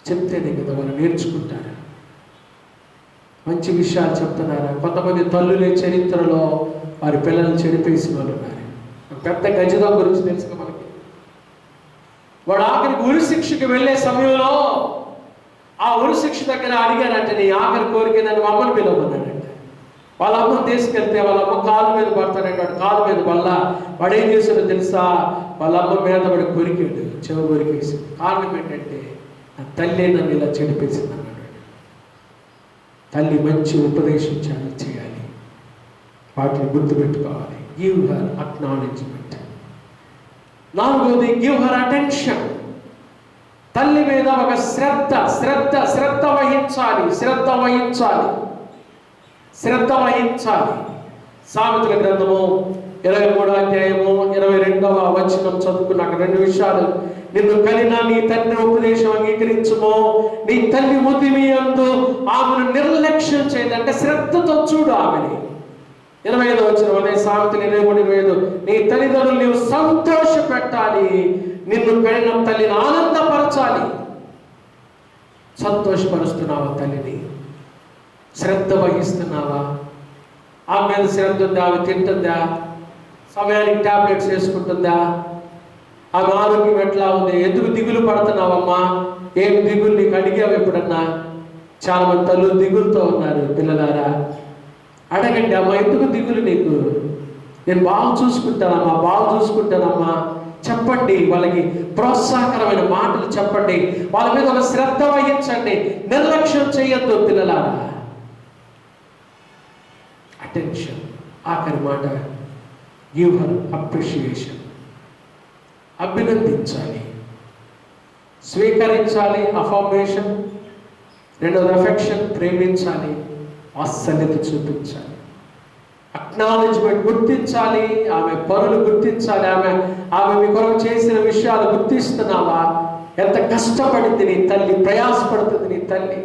చెప్తేనే కదా వాళ్ళు నేర్చుకుంటారు. మంచి విషయాలు చెప్తున్నారా? కొంతమంది తల్లులే చరిత్రలో వారి పిల్లల్ని చెడిపేసిన వాళ్ళు ఉన్నారు. పెద్ద గజదా గురించి తెలుసుగా మనకి. వాడు ఆఖరికి ఉరి శిక్షకి వెళ్ళే సమయంలో ఆ ఉరి శిక్ష దగ్గర అడిగారంటే, నీ ఆఖరి కోరిక నన్ను మా అమ్మని పిలవమన్నాడంట. వాళ్ళ అమ్మని తీసుకెళ్తే వాళ్ళ అమ్మ కాలు మీద పడతాడంటే వాడు కాలు మీద వల్ల వాడు ఏం చేశాడో తెలుసా? వాళ్ళ అమ్మ మీద వాడు కొరికాడు, చెవు కొరికేసి. కారణం ఏంటంటే తల్లి నన్ను ఇలా చెడిపేసింది అన్నాడు. తల్లి మంచి ఉపదేశించాలి, చేయాలి, వాటిని గుర్తుపెట్టుకోవాలి. Give her acknowledgement. 4వది గివ్ హర్ అటెన్షన్. తల్లి మీద ఒక శ్రద్ధ వహించాలి. సామెతల గ్రంథము 23వ అధ్యాయము 22వ వచనం చదువుకున్నాక 2 విషయాలు. నిన్ను కనిన నీ తండ్రి ఉపదేశం అంగీకరించుమో, నీ తల్లి ముదిమి యందు ఆమెను నిర్లక్ష్యం చేయదు. అంటే శ్రద్ధతో చూడు ఆమెని. 25వ వచనం అదే సామెతలు 23:25. నీ తల్లిదండ్రులు నీవు సంతోష పెట్టాలి, నిన్ను కనిన తల్లిని ఆనందపరచాలి. సంతోషపరుస్తున్నావా తల్లిని? శ్రద్ధ వహిస్తున్నావా? ఆమె మీద శ్రద్ధ ఉందా? ఆమె తింటుందా? సమయానికి టాబ్లెట్స్ వేసుకుంటుందా? ఆమె ఆరోగ్యం ఎట్లా ఉంది? ఎందుకు దిగులు పడుతున్నావమ్మా? ఏం దిగులు నీకు అడిగావు ఎప్పుడన్నా? చాలా మంది తల్లులు దిగులుతో ఉన్నారు. పిల్లలారా, అడగండి, అమ్మ ఎందుకు దిగులు నీకు? నేను బాగా చూసుకుంటానమ్మా చెప్పండి. వాళ్ళకి ప్రోత్సాహకరమైన మాటలు చెప్పండి. వాళ్ళ మీద ఒక శ్రద్ధ వహించండి. నిర్లక్ష్యం చేయొద్దు పిల్లలారా. అటెన్షన్. ఆఖరి మాట, గివ్ హర్ అప్రిషియేషన్. అభినందించాలి, స్వీకరించాలి. అఫర్మేషన్. 2వది అఫెక్షన్, ప్రేమించాలి, వాత్సల్యత చూపించాలి. అక్నాలెడ్జ్మెంట్, గుర్తించాలి. ఆమె పనులు గుర్తించాలి. ఆమె మీ కొరకు చేసిన విషయాలు గుర్తిస్తున్నావా? ఎంత కష్టపడింది నీ తల్లి, ప్రయాసపడుతుంది నీ తల్లి.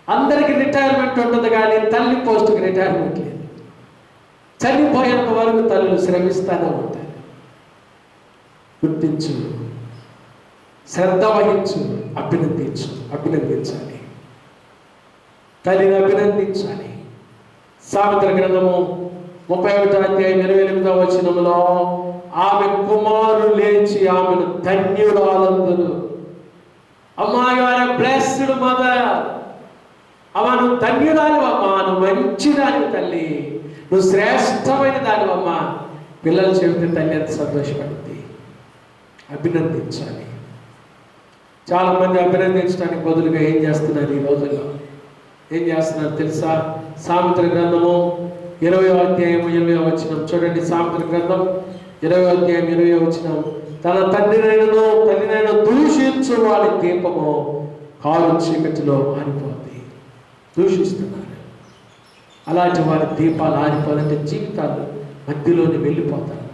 అందరికీ రిటైర్మెంట్ ఉంటుంది, కానీ తల్లి పోస్టుకి రిటైర్మెంట్ లేదు. చనిపోయేంత వరకు తల్లులు శ్రమిస్తూనే ఉంటారు. గుర్తించు, శ్రద్ధ వహించు, అభినందించాలి. తల్లిని అభినందించాలి. సామెతల గ్రంథము 31వ అధ్యాయం 28వ వచనంలో ఆమె కుమారులు లేచి ఆమెను ధన్యురాలందురు. అమ్మా, you are a blessed mother. అమ్మా, నువ్వు ధన్యురాలివమ్మా, నువ్వు మంచిదాని తల్లి, నువ్వు శ్రేష్టమైన దానివమ్మా. పిల్లలు చెబితే తల్లి ఎంత సంతోషపడుతుంది. అభినందించాలి. చాలామంది అభినందించడానికి బదులుగా ఏం చేస్తున్నారు ఈ రోజుల్లో? ఏం చేస్తున్నారు తెలుసా? సామెతల గ్రంథము 20వ అధ్యాయం 20వ వచనం చూడండి. సామెతల గ్రంథం 20వ అధ్యాయం 20వ వచనం. తన తల్లినైనా దూషించు వాడి దీపము కారు చీకటిలో ఆరిపోతుంది. దూషిస్తున్నారు. అలాంటి వారి దీపాలు ఆరిపోవాలంటే జీవితాలు మధ్యలోనే వెళ్ళిపోతారు.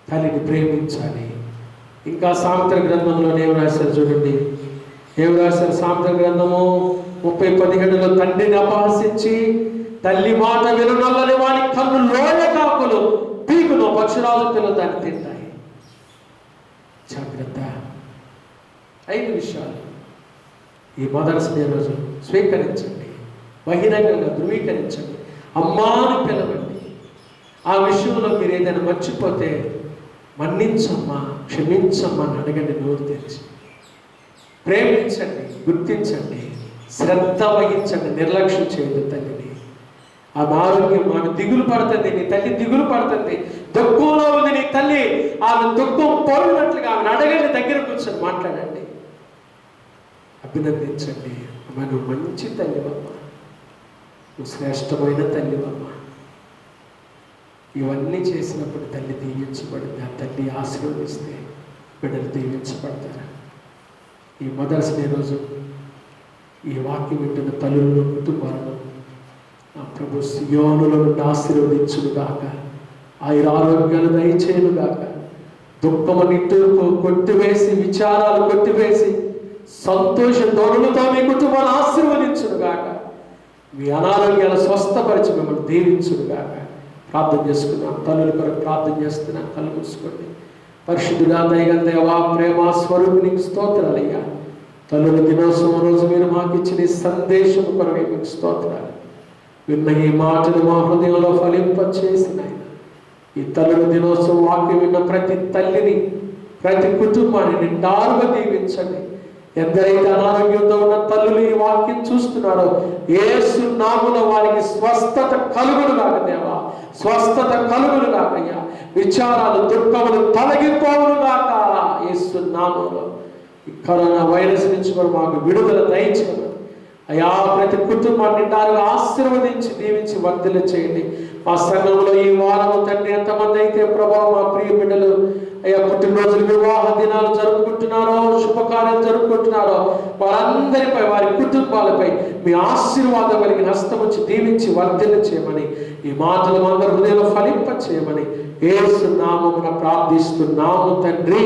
తల్లిని ప్రేమించాలి. ఇంకా సామెతల గ్రంథంలో ఏం రాశారు చూడండి. ఏం రాశారు? సామెతల గ్రంథము 30:17లో తండ్రిని అపహసించి తల్లి మాట విననొల్లని వాడి కన్ను లోయ కాకులు పీకును, పక్షురాజు పిల్లలు దాన్ని తింటాయి. జాగ్రత్త. 5 విషయాలు ఈ మదర్స్ డే రోజు స్వీకరించండి, బహిరంగంగా ధృవీకరించండి, అమ్మా అని పిలవండి. ఆ విషయంలో మీరు ఏదైనా మర్చిపోతే మన్నించమ్మా, క్షమించమ్మా అని అడగండి నోరు తెరిచి. ప్రేమించండి, గుర్తించండి, శ్రద్ధ వహించండి. నిర్లక్ష్యం చేయదు తల్లిని. ఆమె ఆరోగ్యం, ఆమె దిగులు పడుతుంది, నీ తల్లి దిగులు పడుతుంది, దుఃఖంలో ఉంది నీ తల్లి. ఆమె దుఃఖం పోయినట్లుగా ఆమెను అడగండి, దగ్గర కూర్చొని మాట్లాడండి, అభినందించండి. అమ్మ, నువ్వు మంచి తల్లివమ్మ, నువ్వు శ్రేష్టమైన తల్లివమ్మ. ఇవన్నీ చేసినప్పుడు తల్లి దీవించబడింది. ఆ తల్లి ఆశీర్వదిస్తే బిడ్డలు దీవించబడతారు. ఈ మదర్స్ డే రోజు ఈ వాక్యం వింటున్న తల్లులను, కుటుంబాలను ఆ ప్రభు సియోనుల నుండి ఆశీర్వదించునుగాక, ఆరోగ్యాలు దయచేయునుగాక, దుఃఖము నిట్టూర్పు కొట్టివేసి, విచారాలు కొట్టివేసి, సంతోష ధ్వనులతో మీ కుటుంబాన్ని ఆశీర్వదించునుగాక, మీ అనారోగ్యాలు స్వస్థపరిచి మిమ్మల్ని దీవించునుగాక. ప్రార్థన చేసుకున్నాం. తల్లుల కొరకు ప్రార్థన చేస్తున్నాం. కళ్ళు మూసుకోండి. పరిశుద్ధుడా, దయగల దేవా, ప్రేమ స్వరూపినికి స్తోత్రాలయ్యా. తల్లుల దినోత్సవం రోజు మీరు మాకు ఇచ్చిన ఈ సందేశం కొరకు మీకు స్తోత్రాలు. విన్న ఈ మాటలు మా హృదయంలో ఫలింపచేసిన ఈ తల్లుల దినోత్సవం వాక్యం విన్న ప్రతి తల్లిని, ప్రతి కుటుంబాన్ని నిండారుగా దీవించండి. ఎందరైతే అనారోగ్యంతో ఉన్న తల్లులు ఈ వాక్యం చూస్తున్నారో యేసు నామములో వారికి స్వస్థత కలుగునుగాక దేవా, స్వస్థత కలుగునుగాకయ్యా. విచారాలు, దుఃఖములు తొలగిపోవునుగాక యేసు నామములో. ఈ కరోనా వైరస్ నుంచి కూడా మాకు విడుదల దయచేయమని అయా ప్రతి కుటుంబాన్ని నిండారుగా ఆశీర్వదించి దీవించి వర్ధలు చేయండి. మా సంఘంలో ఈ వారము తండ్రి ఎంతమంది అయితే ప్రభా మా ప్రియ బిడ్డలు అయ్యా పుట్టినరోజులు వివాహ దినాలు జరుపుకుంటున్నారో శుభకార్యాలు జరుపుకుంటున్నారో వారందరిపై వారి కుటుంబాలపై మీ ఆశీర్వాదం కలిగిన హస్తం వచ్చి దీవించి వర్ధలు చేయమని ఈ మాటలు అందరి హృదయంలో ఫలింప చేయమని యేసు నామమున ప్రార్థిస్తున్నాము తండ్రి.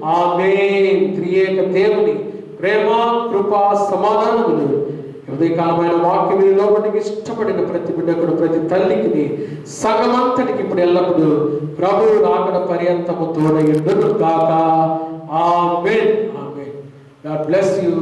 ఆమేన్. త్రియేక దేవుని ప్రేమ కృప సమాధానములు ఉదయకాలమైన వాక్యం లోపలికి ఇష్టపడిన ప్రతి బిడ్డకుడు ప్రతి తల్లికి సగమంతటికి ఇప్పుడు ఎల్లప్పుడూ ప్రభువు రాకడ పర్యంతము తోడయుండును గాక. ఆమేన్. ఆమేన్. God bless you.